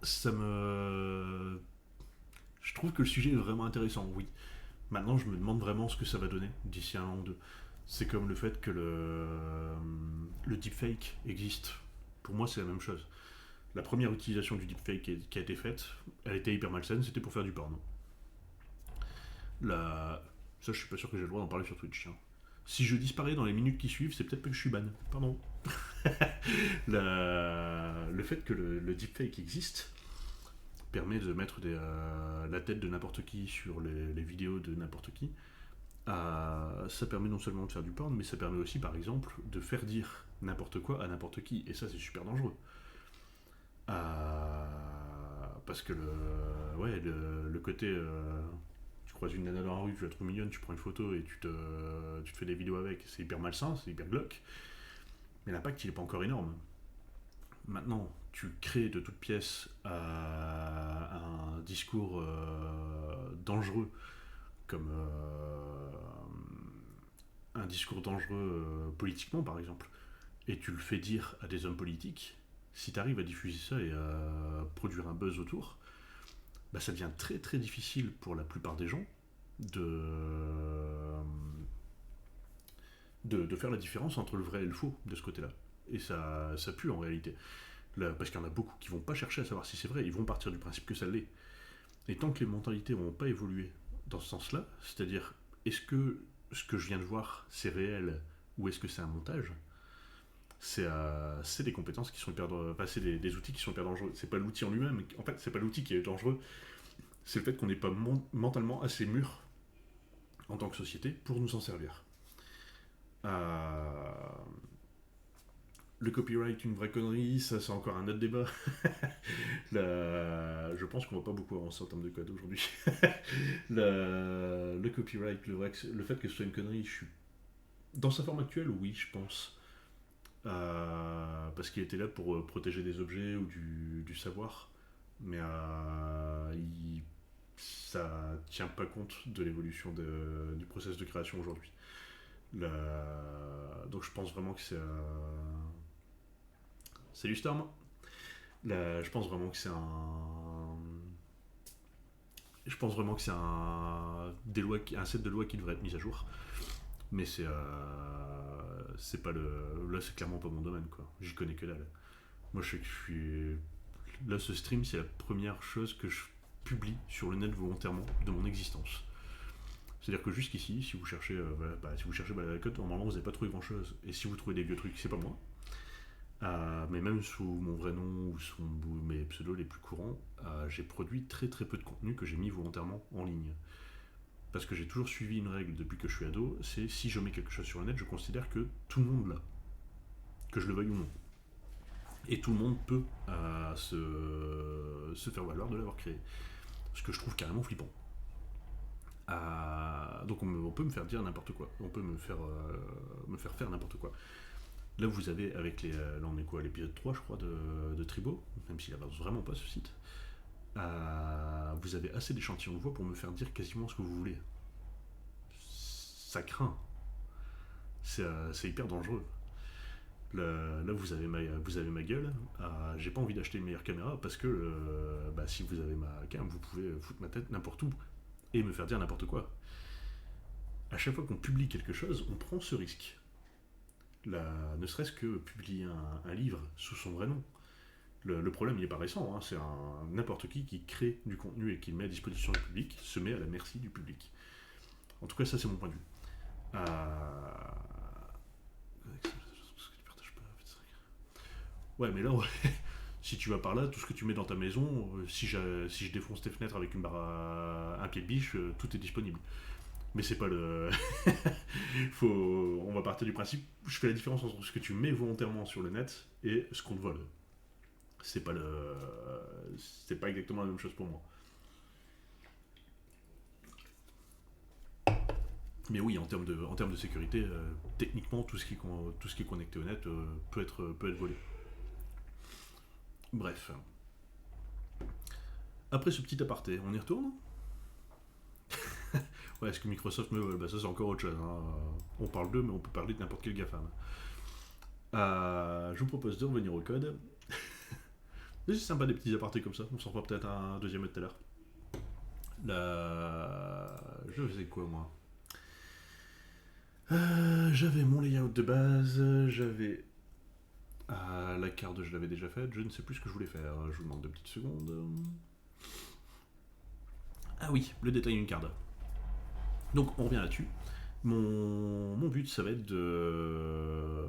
ça me... Je trouve que le sujet est vraiment intéressant, oui. Maintenant, je me demande vraiment ce que ça va donner d'ici un an ou deux. C'est comme le fait que le deepfake existe. Pour moi, c'est la même chose. La première utilisation du deepfake qui a été faite, elle était hyper malsaine, c'était pour faire du porno. Ça, je suis pas sûr que j'ai le droit d'en parler sur Twitch. Hein. Si je disparais dans les minutes qui suivent, c'est peut-être que je suis ban. Pardon. Le fait que le deepfake existe permet de mettre la tête de n'importe qui sur les vidéos de n'importe qui. Ça permet non seulement de faire du porn, mais ça permet aussi, par exemple, de faire dire n'importe quoi à n'importe qui. Et ça, c'est super dangereux. Parce que le côté. Tu croises une nana dans la rue, tu la trouves mignonne, tu prends une photo et tu te fais des vidéos avec. C'est hyper malsain, c'est hyper glauque. Mais l'impact, il est pas encore énorme. Maintenant, tu crées de toutes pièces un discours dangereux, comme un discours dangereux politiquement, par exemple, et tu le fais dire à des hommes politiques. Si tu arrives à diffuser ça et à produire un buzz autour, bah ça devient très très difficile pour la plupart des gens de, de faire la différence entre le vrai et le faux de ce côté-là. Et ça pue en réalité. Là, parce qu'il y en a beaucoup qui vont pas chercher à savoir si c'est vrai, ils vont partir du principe que ça l'est. Et tant que les mentalités vont pas évoluer dans ce sens-là, c'est-à-dire est-ce que ce que je viens de voir c'est réel ou est-ce que c'est un montage, c'est des compétences qui sont hyper enfin, c'est des outils qui sont hyper dangereux. C'est pas l'outil en lui-même, en fait c'est pas l'outil qui est dangereux, c'est le fait qu'on n'est pas mentalement assez mûr en tant que société pour nous en servir. Euh, Le copyright, une vraie connerie, ça c'est encore un autre débat. Je pense qu'on va pas beaucoup avancer en termes de code aujourd'hui. Le copyright, le fait que ce soit une connerie, je suis dans sa forme actuelle, oui, je pense. Parce qu'il était là pour protéger des objets ou du savoir. Mais ça tient pas compte de l'évolution du process de création aujourd'hui. Donc je pense vraiment que c'est. Salut Storm. Je pense vraiment que c'est un. Je pense vraiment que c'est un set de lois qui devrait être mis à jour. Mais c'est pas le. Là, c'est clairement pas mon domaine, quoi. J'y connais que dalle. Moi, je sais que je suis. Là, ce stream, c'est la première chose que je publie sur le net volontairement de mon existence. C'est-à-dire que jusqu'ici, si vous cherchez, si vous cherchez la code, normalement, vous n'avez pas trouvé grand-chose. Et si vous trouvez des vieux trucs, c'est pas moi. Mais même sous mon vrai nom ou sous mes pseudos les plus courants, j'ai produit très très peu de contenu que j'ai mis volontairement en ligne. Parce que j'ai toujours suivi une règle depuis que je suis ado, c'est si je mets quelque chose sur le net, je considère que tout le monde l'a, que je le veuille ou non. Et tout le monde peut se faire valoir de l'avoir créé. Ce que je trouve carrément flippant. Donc on peut me faire dire n'importe quoi, on peut me faire faire n'importe quoi. Là vous avez avec les. Là on est quoi, l'épisode 3 je crois de Tribo, même s'il avance vraiment pas ce site. Vous avez assez d'échantillons de voix pour me faire dire quasiment ce que vous voulez. Ça craint. C'est hyper dangereux. Là vous avez ma gueule. J'ai pas envie d'acheter une meilleure caméra parce que si vous avez ma cam, vous pouvez foutre ma tête n'importe où et me faire dire n'importe quoi. À chaque fois qu'on publie quelque chose, on prend ce risque. Ne serait-ce que publier un livre sous son vrai nom. Le problème, il n'est pas récent, hein, c'est n'importe qui crée du contenu et qui le met à disposition du public se met à la merci du public. En tout cas, ça c'est mon point de vue. Ouais, mais là, ouais, si tu vas par là, tout ce que tu mets dans ta maison, si je défonce tes fenêtres avec une barre un pied de biche, tout est disponible. Mais c'est pas le. On va partir du principe, je fais la différence entre ce que tu mets volontairement sur le net et ce qu'on te vole. C'est pas exactement la même chose pour moi. Mais oui, en termes de sécurité, techniquement, tout ce qui est connecté au net peut être volé. Bref. Après ce petit aparté, on y retourne. Ouais, est-ce que Microsoft me vole? Ça c'est encore autre chose. Hein. On parle d'eux, mais on peut parler de n'importe quel GAFAM. Je vous propose de revenir au code. C'est sympa des petits apartés comme ça, on s'en fera peut-être un deuxième tout à l'heure. Je faisais quoi moi? J'avais mon layout de base, j'avais. La carte, je l'avais déjà faite, je ne sais plus ce que je voulais faire, je vous demande 2 petites secondes. Ah oui, le détail d'une carte. Donc on revient là-dessus. Mon but, ça va être de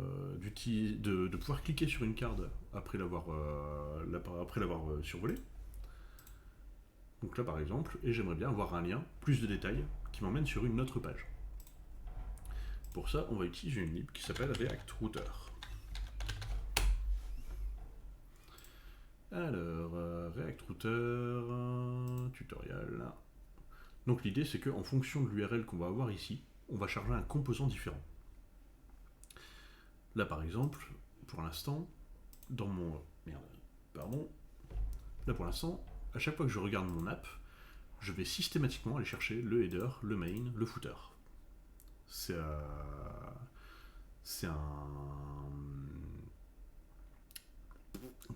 pouvoir cliquer sur une carte après l'avoir survolée. Donc là par exemple, et j'aimerais bien avoir un lien, plus de détails, qui m'emmène sur une autre page. Pour ça, on va utiliser une lib qui s'appelle React Router. Alors, React Router, tutoriel. Donc l'idée c'est qu'en fonction de l'URL qu'on va avoir ici, on va charger un composant différent. Là par exemple, pour l'instant, dans mon... Merde, pardon. Là pour l'instant, à chaque fois que je regarde mon app, je vais systématiquement aller chercher le header, le main, le footer. C'est un...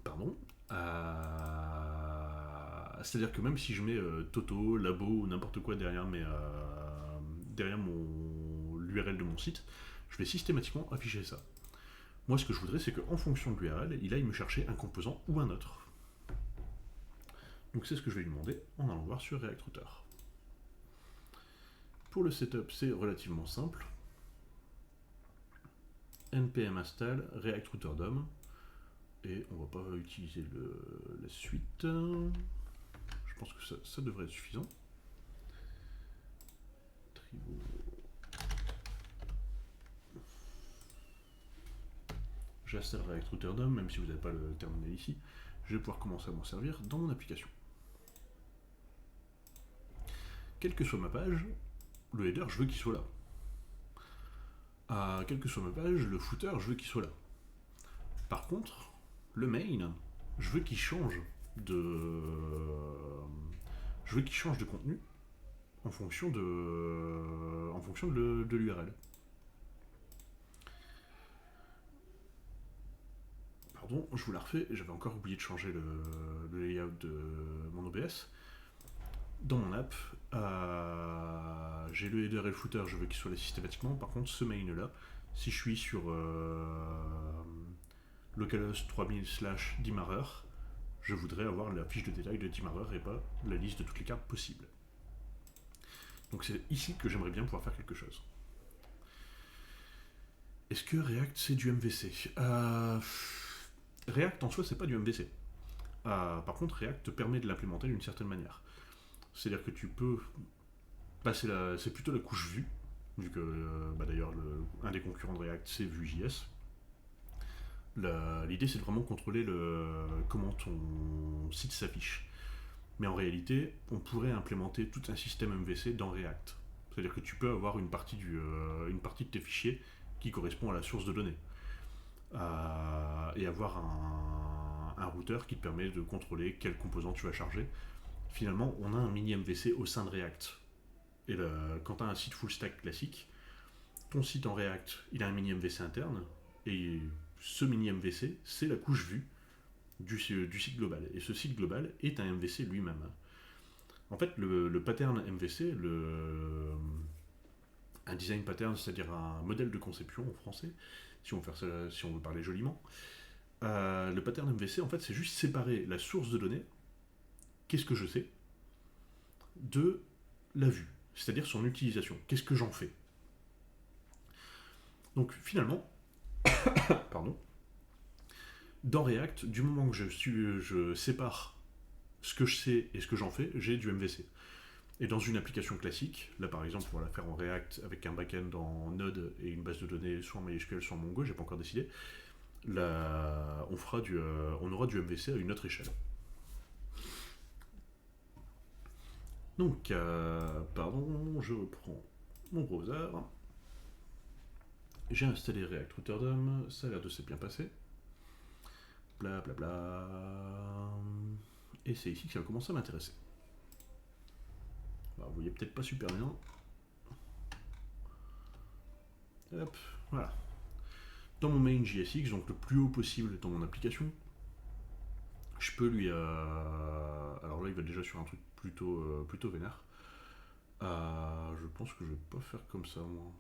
Pardon. C'est-à-dire que même si je mets Toto, Labo ou n'importe quoi derrière, derrière l'URL de mon site, je vais systématiquement afficher ça. Moi, ce que je voudrais, c'est qu'en fonction de l'URL, il aille me chercher un composant ou un autre. Donc c'est ce que je vais lui demander en allant voir sur React Router. Pour le setup, c'est relativement simple. npm install React Router DOM. Et on va pas utiliser la suite. Je pense que ça devrait être suffisant. J'installe React Router DOM, même si vous n'avez pas le terminal ici. Je vais pouvoir commencer à m'en servir dans mon application. Quelle que soit ma page, le header, je veux qu'il soit là. Quelle que soit ma page, le footer, je veux qu'il soit là. Par contre, le main, je veux qu'il change de... Je veux qu'il change de contenu en fonction de l'URL. Pardon, je vous la refais, j'avais encore oublié de changer le layout de mon OBS. Dans mon app, j'ai le header et le footer, je veux qu'ils soient là systématiquement. Par contre, ce main là, si je suis sur localhost 3000/Dimarer, je voudrais avoir la fiche de détail de Dimarer et pas la liste de toutes les cartes possibles. Donc c'est ici que j'aimerais bien pouvoir faire quelque chose. Est-ce que React c'est du MVC? React en soi c'est pas du MVC. Par contre React te permet de l'implémenter d'une certaine manière. C'est-à-dire que tu peux passer c'est plutôt la couche vue, vu que d'ailleurs un des concurrents de React c'est Vue.js. L'idée c'est de vraiment contrôler comment ton site s'affiche. Mais en réalité, on pourrait implémenter tout un système MVC dans React. C'est-à-dire que tu peux avoir une partie de tes fichiers qui correspond à la source de données. Et avoir un routeur qui te permet de contrôler quel composant tu vas charger. Finalement, on a un mini MVC au sein de React. Et quand tu as un site full stack classique, ton site en React, il a un mini MVC interne, et ce mini MVC, c'est la couche vue du site global. Et ce site global est un MVC lui-même. En fait, le pattern MVC, un design pattern, c'est-à-dire un modèle de conception en français, si on veut parler joliment, le pattern MVC, en fait, c'est juste séparer la source de données, qu'est-ce que je sais, de la vue, c'est-à-dire son utilisation, qu'est-ce que j'en fais. Donc finalement, pardon, dans React, du moment que je sépare ce que je sais et ce que j'en fais, j'ai du MVC. Et dans une application classique, là par exemple, on va la faire en React avec un backend en Node et une base de données soit en MySQL, soit en Mongo, j'ai pas encore décidé, là, on aura du MVC à une autre échelle. Donc, pardon, je reprends mon browser. J'ai installé React Router DOM, ça a l'air de s'être bien passé. Blablabla. Bla bla. Et c'est ici que ça va commencer à m'intéresser. Vous voyez peut-être pas super bien. Hop, voilà. Dans mon main JSX, donc le plus haut possible dans mon application, je peux lui... alors là, il va déjà sur un truc plutôt vénère. Je pense que je vais pas faire comme ça, moi.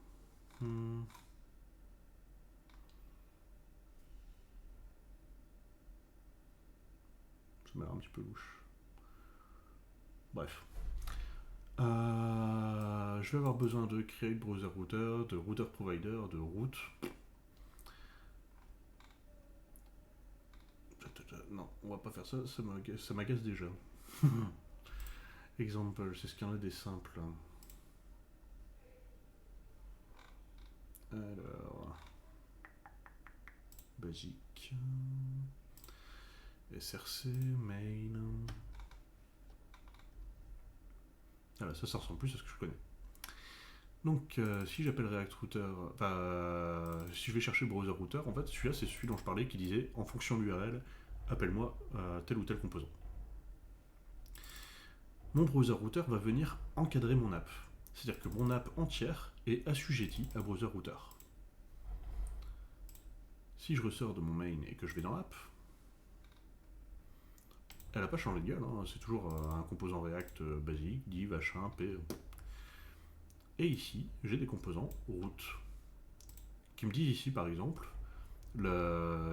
Ça m'a l'air un petit peu louche. Bref. Je vais avoir besoin de create browser router, de router provider, de route. Non, on va pas faire ça, ça m'agace déjà. Example, c'est ce qu'il y en a des simples. Alors, basique. src main. Voilà, ça ressemble plus à ce que je connais. Donc si j'appelle React Router, si je vais chercher le browser router, en fait celui-là c'est celui dont je parlais qui disait en fonction de l'URL, appelle-moi tel ou tel composant. Mon browser router va venir encadrer mon app. C'est-à-dire que mon app entière est assujettie à browser router. Si je ressors de mon main et que je vais dans l'app, elle n'a pas changé de gueule, hein, c'est toujours un composant React basique, div, h1, p. Et ici, j'ai des composants route qui me disent ici par exemple,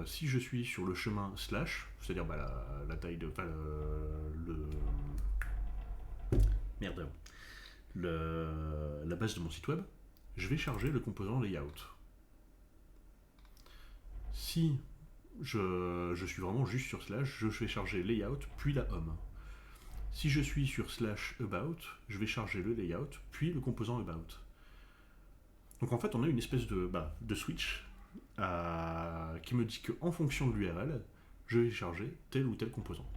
si je suis sur le chemin slash, c'est-à-dire la taille de. Merde. La base de mon site web, je vais charger le composant layout. Si je suis vraiment juste sur slash, je vais charger layout puis la home. Si je suis sur slash about, je vais charger le layout puis le composant about. Donc en fait, on a une espèce de switch qui me dit qu'en fonction de l'URL, je vais charger tel ou tel composant.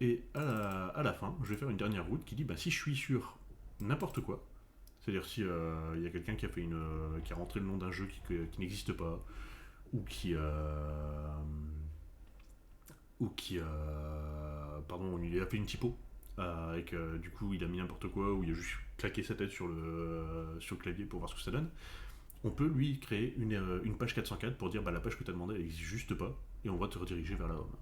Et à la fin, je vais faire une dernière route qui dit si je suis sur n'importe quoi, c'est-à-dire si y a quelqu'un qui a rentré le nom d'un jeu qui n'existe pas, ou qui pardon, il a fait une typo et que du coup il a mis n'importe quoi, ou il a juste claqué sa tête sur le clavier pour voir ce que ça donne, on peut lui créer une page 404 pour dire la page que tu as demandé elle n'existe juste pas, et on va te rediriger vers la home.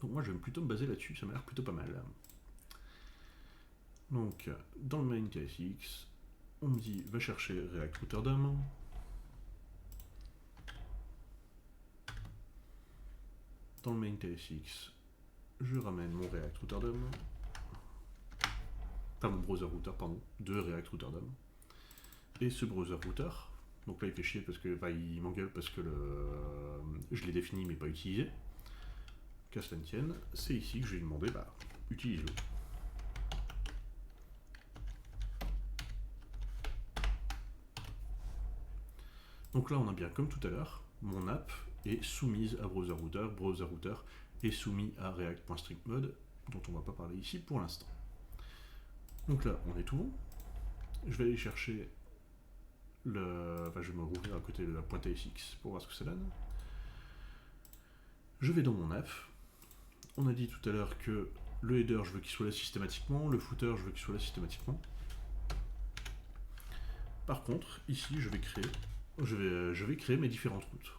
Donc moi je vais plutôt me baser là-dessus, ça m'a l'air plutôt pas mal. Donc dans le main TSX, on me dit va chercher React Router DOM. Dans le main TSX, je ramène mon React Router DOM. Enfin mon browser router, pardon, de React Router DOM. Et ce browser router, donc là il fait chier parce que il m'engueule parce que je l'ai défini mais pas utilisé. Qu'à cela ne tienne, c'est ici que je vais lui demander utilise-le. Donc là on a bien comme tout à l'heure, mon app est soumise à browser router est soumis à react.strict-mode, dont on ne va pas parler ici pour l'instant. Donc là on est tout bon. Je vais aller chercher je vais me rouvrir à côté de la pointe .tsx pour voir ce que ça donne. Je vais dans mon app. On a dit tout à l'heure que le header je veux qu'il soit là systématiquement, le footer je veux qu'il soit là systématiquement. Par contre, ici je vais créer mes différentes routes.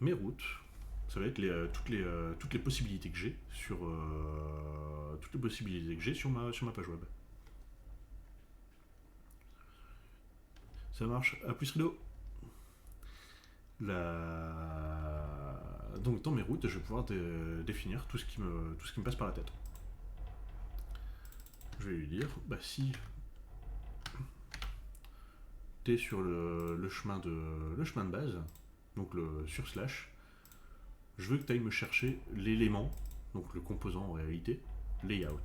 Mes routes, ça va être toutes les possibilités que j'ai sur ma page web. Ça marche à plus rideau. Donc dans mes routes, je vais pouvoir définir tout ce qui me passe par la tête. Je vais lui dire, si tu es sur le chemin de base, donc sur slash, je veux que tu ailles me chercher l'élément, donc le composant en réalité, layout.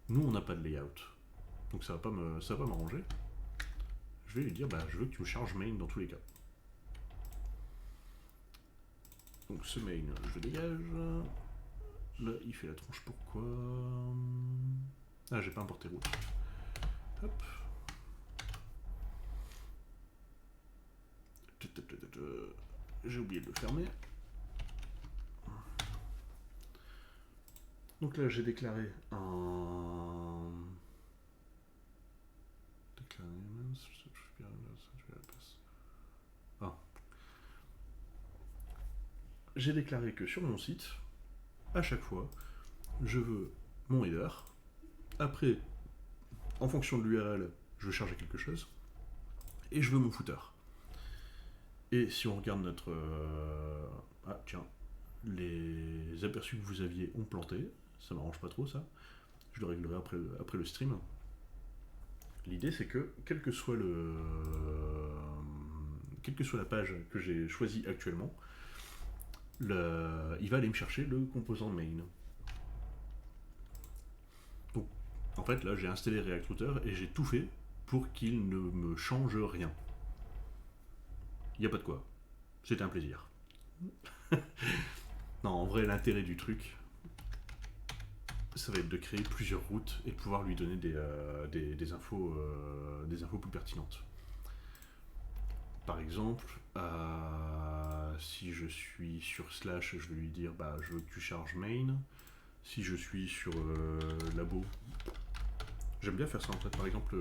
Nous on n'a pas de layout, donc ça va pas m'arranger. Je vais lui dire je veux que tu me charges main dans tous les cas. Donc ce main je dégage. Là il fait la tronche, pourquoi? Ah, j'ai pas importé route. Hop. J'ai oublié de le fermer. Donc là j'ai déclaré un... J'ai déclaré que sur mon site, à chaque fois, je veux mon header. Après, en fonction de l'URL, je veux charger quelque chose. Et je veux mon footer. Et si on regarde notre... Ah tiens, les aperçus que vous aviez ont planté. Ça m'arrange pas trop ça. Je le réglerai après le stream. L'idée c'est que, quel que soit quelle que soit la page que j'ai choisie actuellement, il va aller me chercher le composant main. Donc, en fait, là, j'ai installé React Router et j'ai tout fait pour qu'il ne me change rien. Il n'y a pas de quoi. C'était un plaisir. Non, en vrai, l'intérêt du truc, ça va être de créer plusieurs routes et de pouvoir lui donner des infos plus pertinentes. Par exemple, si je suis sur slash, je vais lui dire bah, je veux que tu charges main. Si je suis sur labo, j'aime bien faire ça en fait. Par exemple,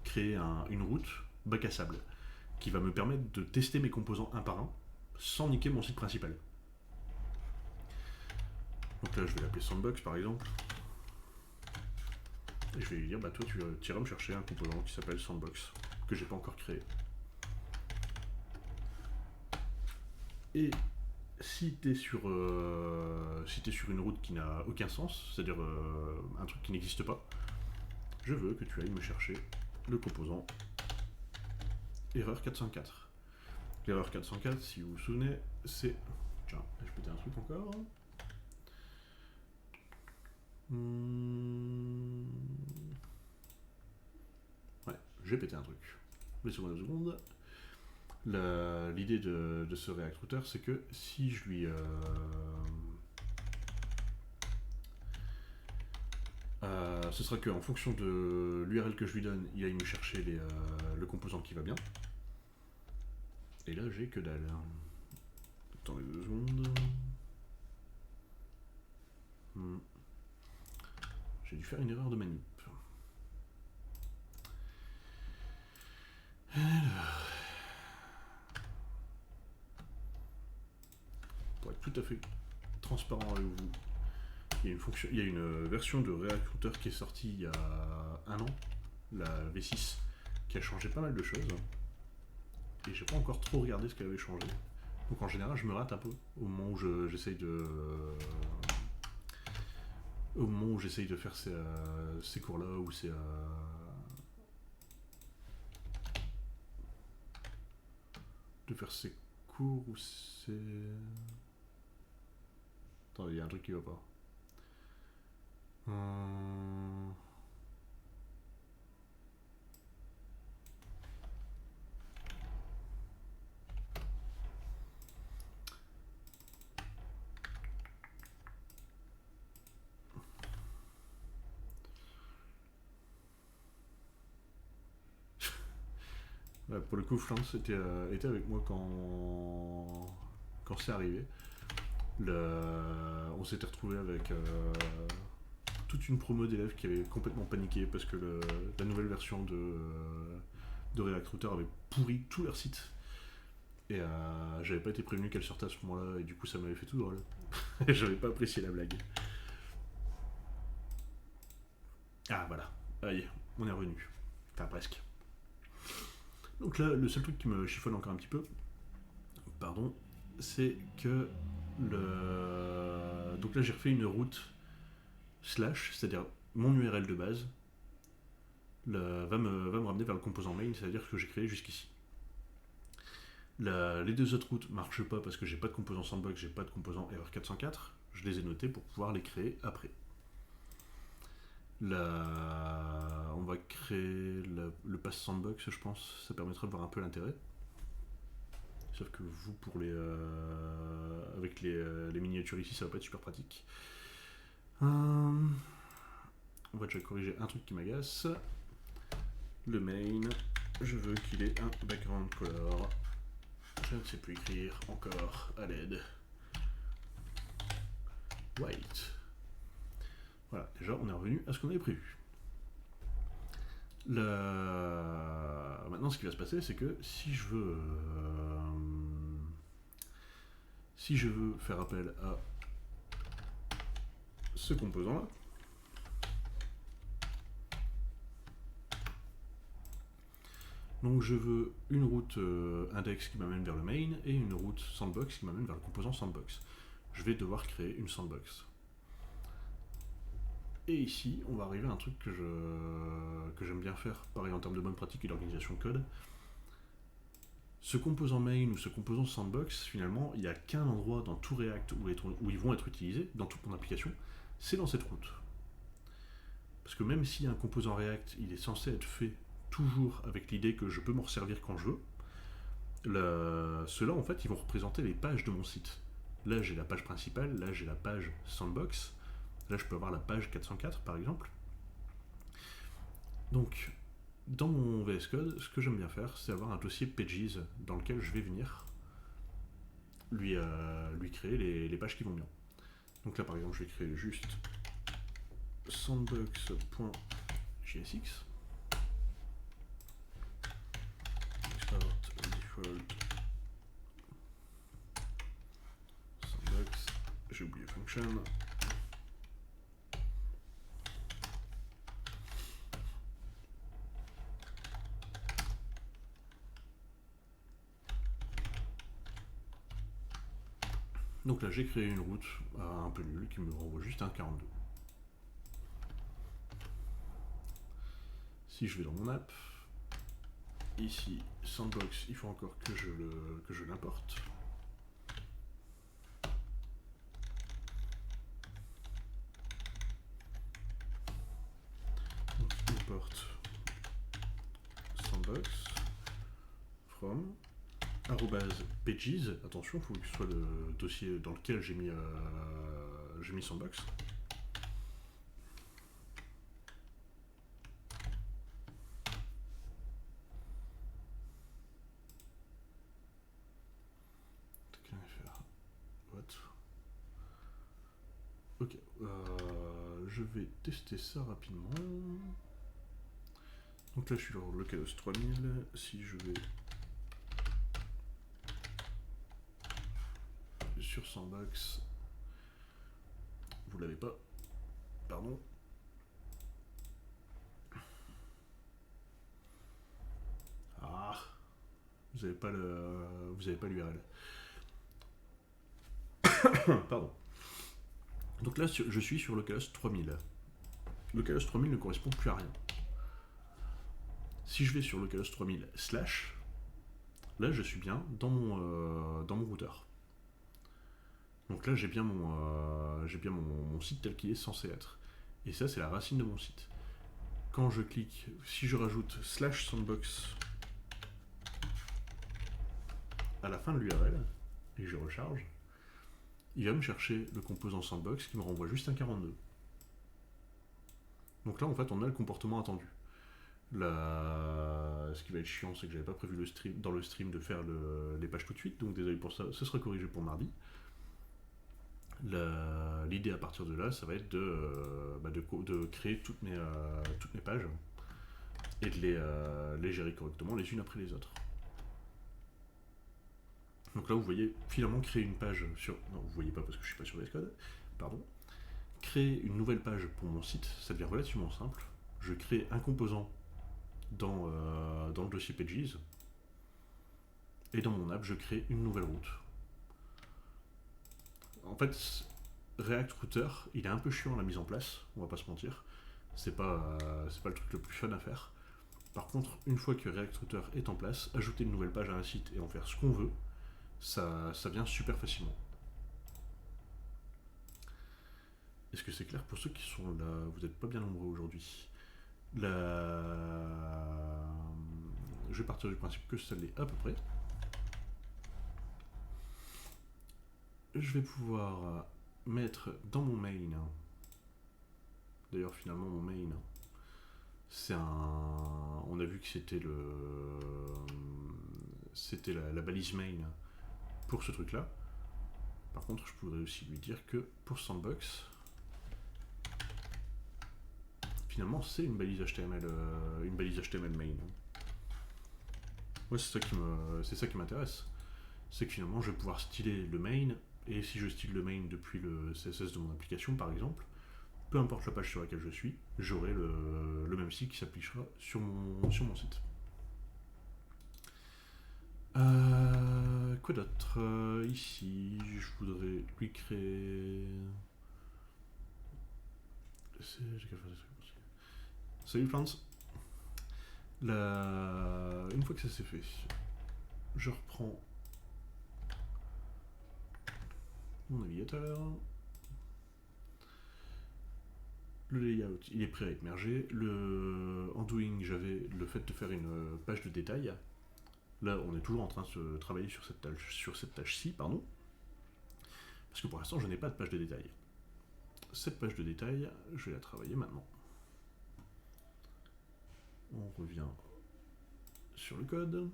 créer une route bac à sable qui va me permettre de tester mes composants un par un sans niquer mon site principal. Donc là, je vais l'appeler Sandbox par exemple. Et je vais lui dire, bah toi, tu iras me chercher un composant qui s'appelle Sandbox, que j'ai pas encore créé. Et si t'es sur une route qui n'a aucun sens, c'est-à-dire un truc qui n'existe pas, je veux que tu ailles me chercher le composant erreur 404. L'erreur 404, si vous vous souvenez, c'est... Tiens, je pétais un truc encore. Ouais, j'ai pété un truc. Laissez-moi 2 secondes. L'idée de ce React Router, c'est que si je lui... ce sera qu'en fonction de l'URL que je lui donne, il aille me chercher le composant qui va bien. Et là, j'ai que dalle. Attendez 2 secondes. J'ai dû faire une erreur de manip. Alors... Pour être tout à fait transparent avec vous, il y a une version de React Router qui est sortie il y a 1 an, la V6, qui a changé pas mal de choses. Et j'ai pas encore trop regardé ce qu'elle avait changé. Donc en général, je me rate un peu au moment où j'essaye de... Au moment où j'essaye de faire ces cours-là, ou de faire ces cours, ou c'est... Attendez, il y a un truc qui va pas. Pour le coup, Flance était avec moi quand c'est arrivé. On s'était retrouvé avec toute une promo d'élèves qui avaient complètement paniqué parce que la nouvelle version de React Router avait pourri tout leur site. Et j'avais pas été prévenu qu'elle sortait à ce moment-là, et du coup ça m'avait fait tout drôle. J'avais pas apprécié la blague. Ah voilà, aïe, on est revenu. Enfin presque. Donc là, le seul truc qui me chiffonne encore un petit peu, pardon, c'est que donc là j'ai refait une route slash, c'est-à-dire mon URL de base, va me ramener vers le composant main, c'est-à-dire ce que j'ai créé jusqu'ici. Les 2 autres routes marchent pas parce que j'ai pas de composant sandbox, j'ai pas de composant error 404, je les ai notés pour pouvoir les créer après. On va créer le pass sandbox, je pense, ça permettra de voir un peu l'intérêt. Sauf que vous, avec les miniatures ici, ça va pas être super pratique. On va déjà corriger un truc qui m'agace. Le main, je veux qu'il ait un background color. Je ne sais plus écrire encore, à l'aide. White. Voilà, déjà on est revenu à ce qu'on avait prévu. Maintenant, ce qui va se passer, c'est que si je veux faire appel à ce composant-là, donc je veux une route index qui m'amène vers le main et une route sandbox qui m'amène vers le composant sandbox. Je vais devoir créer une sandbox. Et ici, on va arriver à un truc que j'aime bien faire, pareil en termes de bonne pratique et d'organisation de code. Ce composant main ou ce composant sandbox, finalement, il n'y a qu'un endroit dans tout React où ils vont être utilisés, dans toute mon application, c'est dans cette route. Parce que même si un composant React, il est censé être fait toujours avec l'idée que je peux m'en resservir quand je veux, ceux-là, en fait, ils vont représenter les pages de mon site. Là, j'ai la page principale, là, j'ai la page sandbox, là, je peux avoir la page 404, par exemple. Donc, dans mon VS Code, ce que j'aime bien faire, c'est avoir un dossier pages dans lequel je vais venir lui créer les pages qui vont bien. Donc là, par exemple, je vais créer juste sandbox.jsx. Start default sandbox. J'ai oublié function. Donc là, j'ai créé une route un peu nulle qui me renvoie juste un 42. Si je vais dans mon app, ici, sandbox, il faut encore que je l'importe. Donc, import sandbox from @pages. Attention, il faut que ce soit le dossier dans lequel j'ai mis sandbox. Ok, je vais tester ça rapidement. Donc là, je suis dans localhost 3000. Si je vais sur sandbox, vous l'avez pas, pardon. Ah, vous n'avez pas l'URL. Pardon. Donc là, je suis sur localhost 3000. Localhost 3000 ne correspond plus à rien. Si je vais sur localhost 3000 /, là, je suis bien dans mon routeur. Donc là, j'ai bien mon site tel qu'il est censé être. Et ça, c'est la racine de mon site. Quand je clique, si je rajoute /sandbox à la fin de l'URL, et que je recharge, il va me chercher le composant sandbox qui me renvoie juste un 42. Donc là, en fait, on a le comportement attendu. Ce qui va être chiant, c'est que j'avais pas prévu dans le stream de faire les pages tout de suite, donc désolé pour ça, ce sera corrigé pour mardi. L'idée à partir de là, ça va être de créer toutes mes pages et de les gérer correctement les unes après les autres. Donc là, vous voyez finalement créer une page sur... Non, vous voyez pas parce que je suis pas sur VS Code. Pardon. Créer une nouvelle page pour mon site, ça devient relativement simple. Je crée un composant dans le dossier pages et dans mon app, je crée une nouvelle route. En fait, React Router, il est un peu chiant à la mise en place, on va pas se mentir. C'est pas le truc le plus fun à faire. Par contre, une fois que React Router est en place, ajouter une nouvelle page à un site et en faire ce qu'on veut, ça vient super facilement. Est-ce que c'est clair pour ceux qui sont là? Vous n'êtes pas bien nombreux aujourd'hui. Je vais partir du principe que ça l'est à peu près. Je vais pouvoir mettre dans mon main. D'ailleurs, finalement, mon main, c'est un... On a vu que c'était la balise main pour ce truc-là. Par contre, je pourrais aussi lui dire que pour Sandbox, finalement, c'est une balise HTML main. Ouais, c'est ça qui m'intéresse. C'est que finalement, je vais pouvoir styler le main, et si je style le main depuis le CSS de mon application, par exemple, peu importe la page sur laquelle je suis, j'aurai le même style qui s'appliquera sur mon site. Quoi d'autre? Ici, je voudrais lui créer... Salut France. Une fois que ça c'est fait, je reprends mon navigateur. Le layout, il est prêt à être mergé. En doing, j'avais le fait de faire une page de détail. Là, on est toujours en train de se travailler sur cette tâche-ci, pardon. Parce que pour l'instant, je n'ai pas de page de détail. Cette page de détail, je vais la travailler maintenant. On revient sur le code.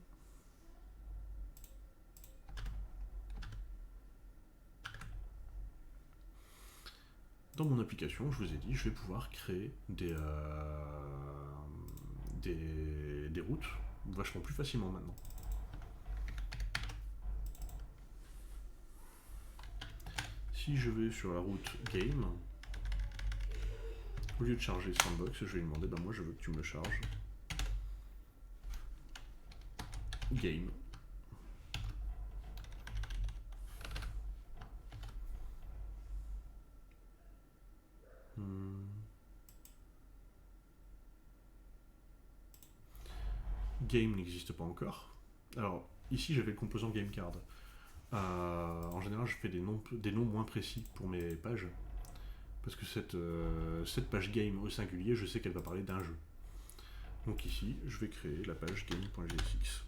Dans mon application, je vous ai dit, je vais pouvoir créer des routes vachement plus facilement maintenant. Si je vais sur la route game, au lieu de charger Sandbox, je vais lui demander, moi je veux que tu me charges game. Game n'existe pas encore. Alors, ici j'avais le composant GameCard. En général, je fais des noms moins précis pour mes pages. Parce que cette page game au singulier, je sais qu'elle va parler d'un jeu. Donc ici, je vais créer la page game.gsx.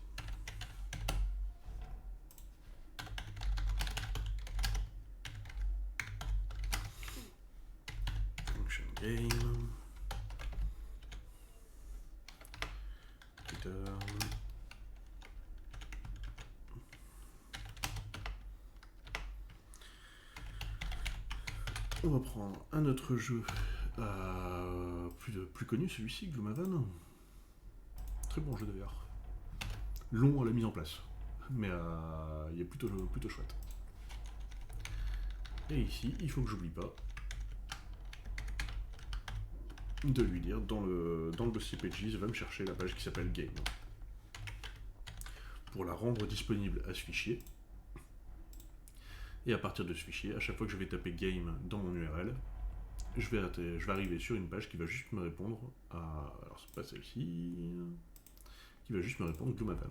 Function game. Return. On va prendre un autre jeu plus connu, celui-ci, Gloomhaven. Très bon jeu d'ailleurs. Long à la mise en place, mais il est plutôt chouette. Et ici, il faut que j'oublie pas de lui dire dans le dossier pages, va me chercher la page qui s'appelle game. Pour la rendre disponible à ce fichier. Et à partir de ce fichier, à chaque fois que je vais taper game dans mon URL, je vais arriver sur une page qui va juste me répondre à... Alors c'est pas celle-ci... qui va juste me répondre Gloomhaven.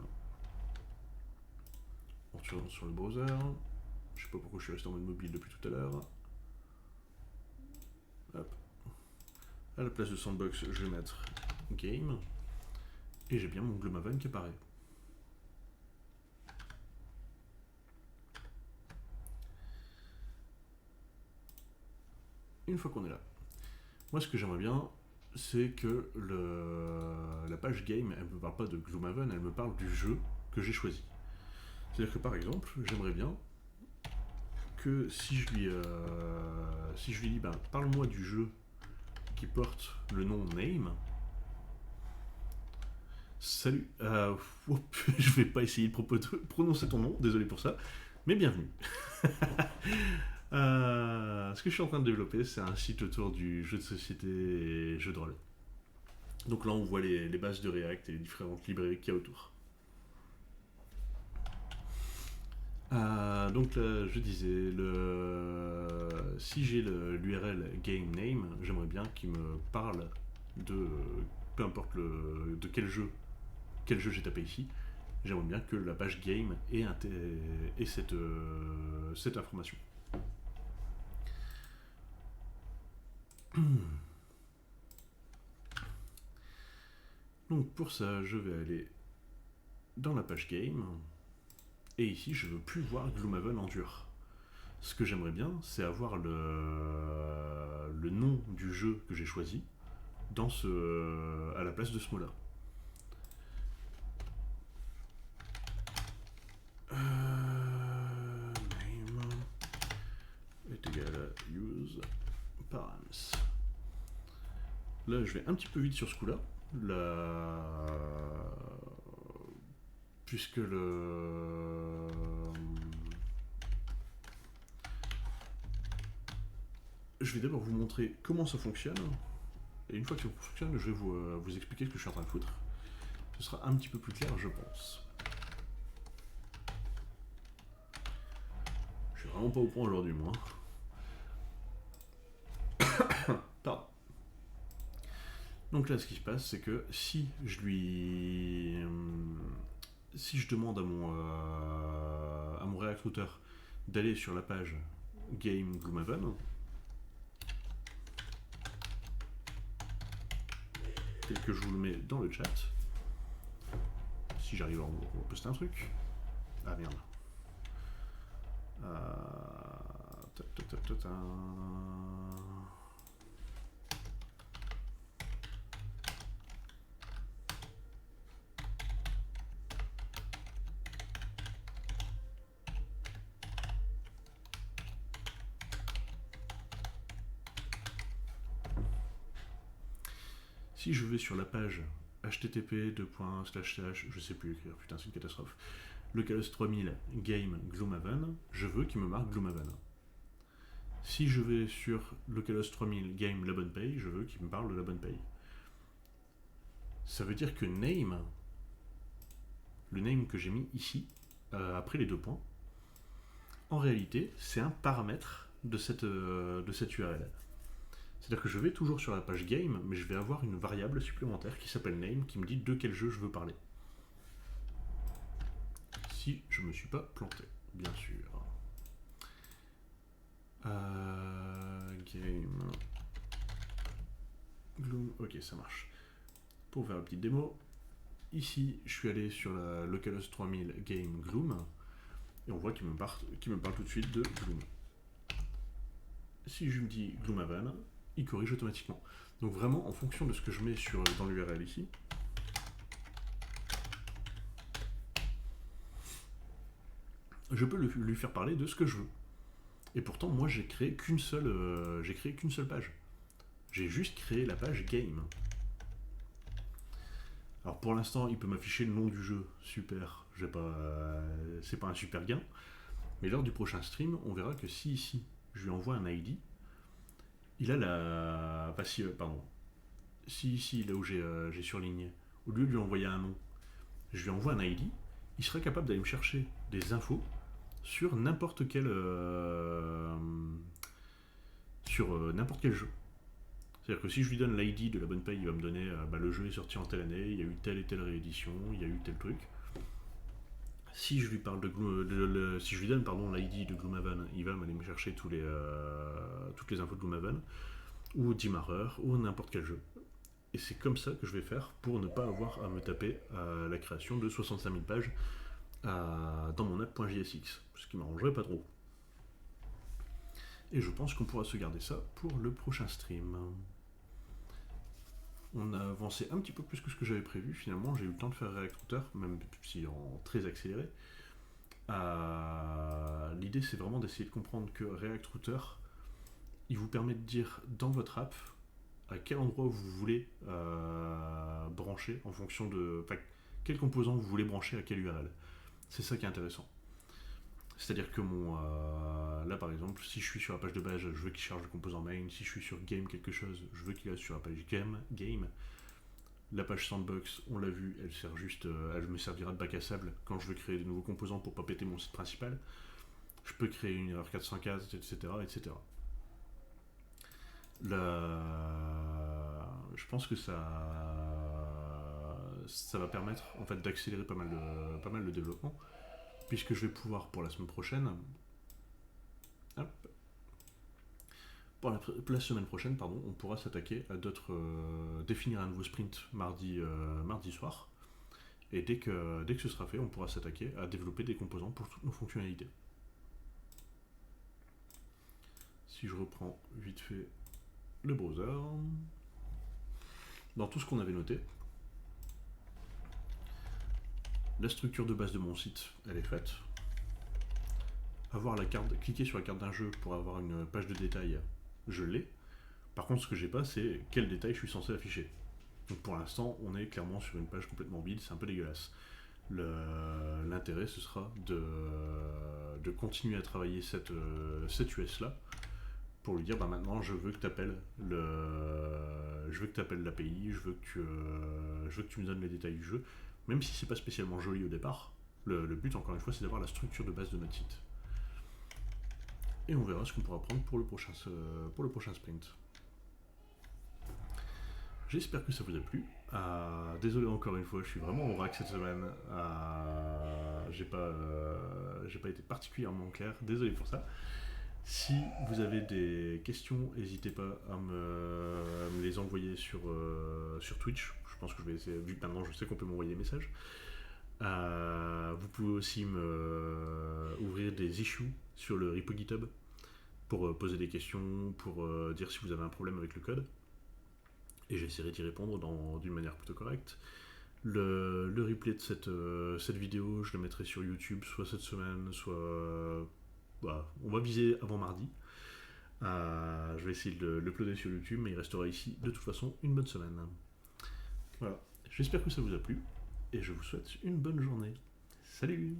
On retourne sur le browser. Je sais pas pourquoi je suis resté en mode mobile depuis tout à l'heure. Hop. À la place de Sandbox, je vais mettre Game. Et j'ai bien mon Gloomhaven qui apparaît. Une fois qu'on est là, moi ce que j'aimerais bien, c'est que la page Game, elle ne me parle pas de Gloomhaven, elle me parle du jeu que j'ai choisi. C'est-à-dire que par exemple, j'aimerais bien que si je lui dis, parle-moi du jeu qui porte le nom Name. Salut, je vais pas essayer de prononcer ton nom, désolé pour ça, mais bienvenue. Ce que je suis en train de développer, c'est un site autour du jeu de société et jeu de rôle. Donc là, on voit les bases de React et les différentes librairies qu'il y a autour. Donc là, je disais, si j'ai l'URL game name, j'aimerais bien qu'il me parle de, peu importe de quel jeu j'ai tapé ici, j'aimerais bien que la page game ait cette information. Donc pour ça, je vais aller dans la page game. Et ici, je ne veux plus voir Gloomhaven en dur. Ce que j'aimerais bien, c'est avoir le nom du jeu que j'ai choisi à la place de ce mot-là. Name est égal à use params. Là, je vais un petit peu vite sur ce coup-là. Puisque je vais d'abord vous montrer comment ça fonctionne. Et une fois que ça fonctionne, je vais vous expliquer ce que je suis en train de foutre. Ce sera un petit peu plus clair, je pense. Je suis vraiment pas au point aujourd'hui, moi. Pardon. Donc là, ce qui se passe, c'est que si si je demande à mon React Router d'aller sur la page Game Gloomhaven, tel que je vous le mets dans le chat, si j'arrive à en poster un truc. Ah merde. Si je vais sur la page http je sais plus écrire, putain c'est une catastrophe, localhost 3000 game Gloomhaven, je veux qu'il me marque Gloomhaven. Si je vais sur localhost 3000 game la bonne paye, je veux qu'il me parle de la bonne paye. Ça veut dire que name, le name que j'ai mis ici, après les 2 points, en réalité c'est un paramètre de cette URL. C'est-à-dire que je vais toujours sur la page game, mais je vais avoir une variable supplémentaire qui s'appelle name, qui me dit de quel jeu je veux parler. Si je me suis pas planté, bien sûr. Game Gloom, ok ça marche. Pour faire la petite démo, ici je suis allé sur la localhost 3000 game Gloom, et on voit qu'il me parle tout de suite de Gloom. Si je me dis Gloomhaven, il corrige automatiquement. Donc vraiment, en fonction de ce que je mets dans l'URL ici, je peux lui faire parler de ce que je veux. Et pourtant, moi, j'ai créé qu'une seule page. J'ai juste créé la page game. Alors pour l'instant, il peut m'afficher le nom du jeu. Super. C'est pas un super gain. Mais lors du prochain stream, on verra que si ici, je lui envoie un ID, il a la... Enfin, si ici, là où j'ai surligné, au lieu de lui envoyer un nom, je lui envoie un ID, il sera capable d'aller me chercher des infos sur n'importe quel n'importe quel jeu. C'est-à-dire que si je lui donne l'ID de la bonne paye, il va me donner le jeu est sorti en telle année, il y a eu telle et telle réédition, il y a eu tel truc. Si je lui parle si je lui donne l'ID de Gloomhaven, il va aller me chercher toutes les infos de Gloomhaven, ou Dimmarer, ou n'importe quel jeu. Et c'est comme ça que je vais faire pour ne pas avoir à me taper la création de 65 000 pages dans mon app.jsx, ce qui m'arrangerait pas trop. Et je pense qu'on pourra se garder ça pour le prochain stream. On a avancé un petit peu plus que ce que j'avais prévu, finalement j'ai eu le temps de faire React Router, même si en très accéléré. L'idée c'est vraiment d'essayer de comprendre que React Router, il vous permet de dire dans votre app à quel endroit vous voulez brancher en fonction de... Enfin, quel composant vous voulez brancher à quelle URL. C'est ça qui est intéressant. C'est-à-dire que là par exemple, si je suis sur la page de base, je veux qu'il charge le composant main. Si je suis sur game quelque chose, je veux qu'il reste sur la page game. La page sandbox, on l'a vu, elle me servira de bac à sable quand je veux créer de nouveaux composants pour pas péter mon site principal. Je peux créer une erreur 404, etc. etc. Je pense que ça va permettre en fait d'accélérer pas mal de développement, puisque je vais pouvoir pour la semaine prochaine, pour la semaine prochaine, on pourra s'attaquer à définir un nouveau sprint mardi soir, et dès que ce sera fait, on pourra s'attaquer à développer des composants pour toutes nos fonctionnalités. Si je reprends vite fait le browser, dans tout ce qu'on avait noté, la structure de base de mon site, elle est faite. Cliquer sur la carte d'un jeu pour avoir une page de détail, je l'ai. Par contre, ce que j'ai pas, c'est quel détail je suis censé afficher. Donc pour l'instant, on est clairement sur une page complètement vide, c'est un peu dégueulasse. L'intérêt, ce sera de continuer à travailler cette US-là, pour lui dire maintenant je veux que tu appelles l'API, je veux que tu me donnes les détails du jeu, même si c'est pas spécialement joli au départ. Le but encore une fois c'est d'avoir la structure de base de notre site. Et on verra ce qu'on pourra prendre pour le prochain sprint. J'espère que ça vous a plu. Désolé encore une fois, je suis vraiment au vrac cette semaine. J'ai pas été particulièrement clair, désolé pour ça. Si vous avez des questions, n'hésitez pas à me les envoyer sur Twitch. Je pense que je vais essayer, vu que maintenant je sais qu'on peut m'envoyer des messages. Vous pouvez aussi ouvrir des issues sur le repo GitHub pour poser des questions, pour dire si vous avez un problème avec le code. Et j'essaierai d'y répondre d'une manière plutôt correcte. Le replay de cette vidéo, je le mettrai sur YouTube, soit cette semaine, soit... on va viser avant mardi. Je vais essayer de l'uploader sur YouTube, mais il restera ici de toute façon une bonne semaine. Voilà. J'espère que ça vous a plu, et je vous souhaite une bonne journée. Salut!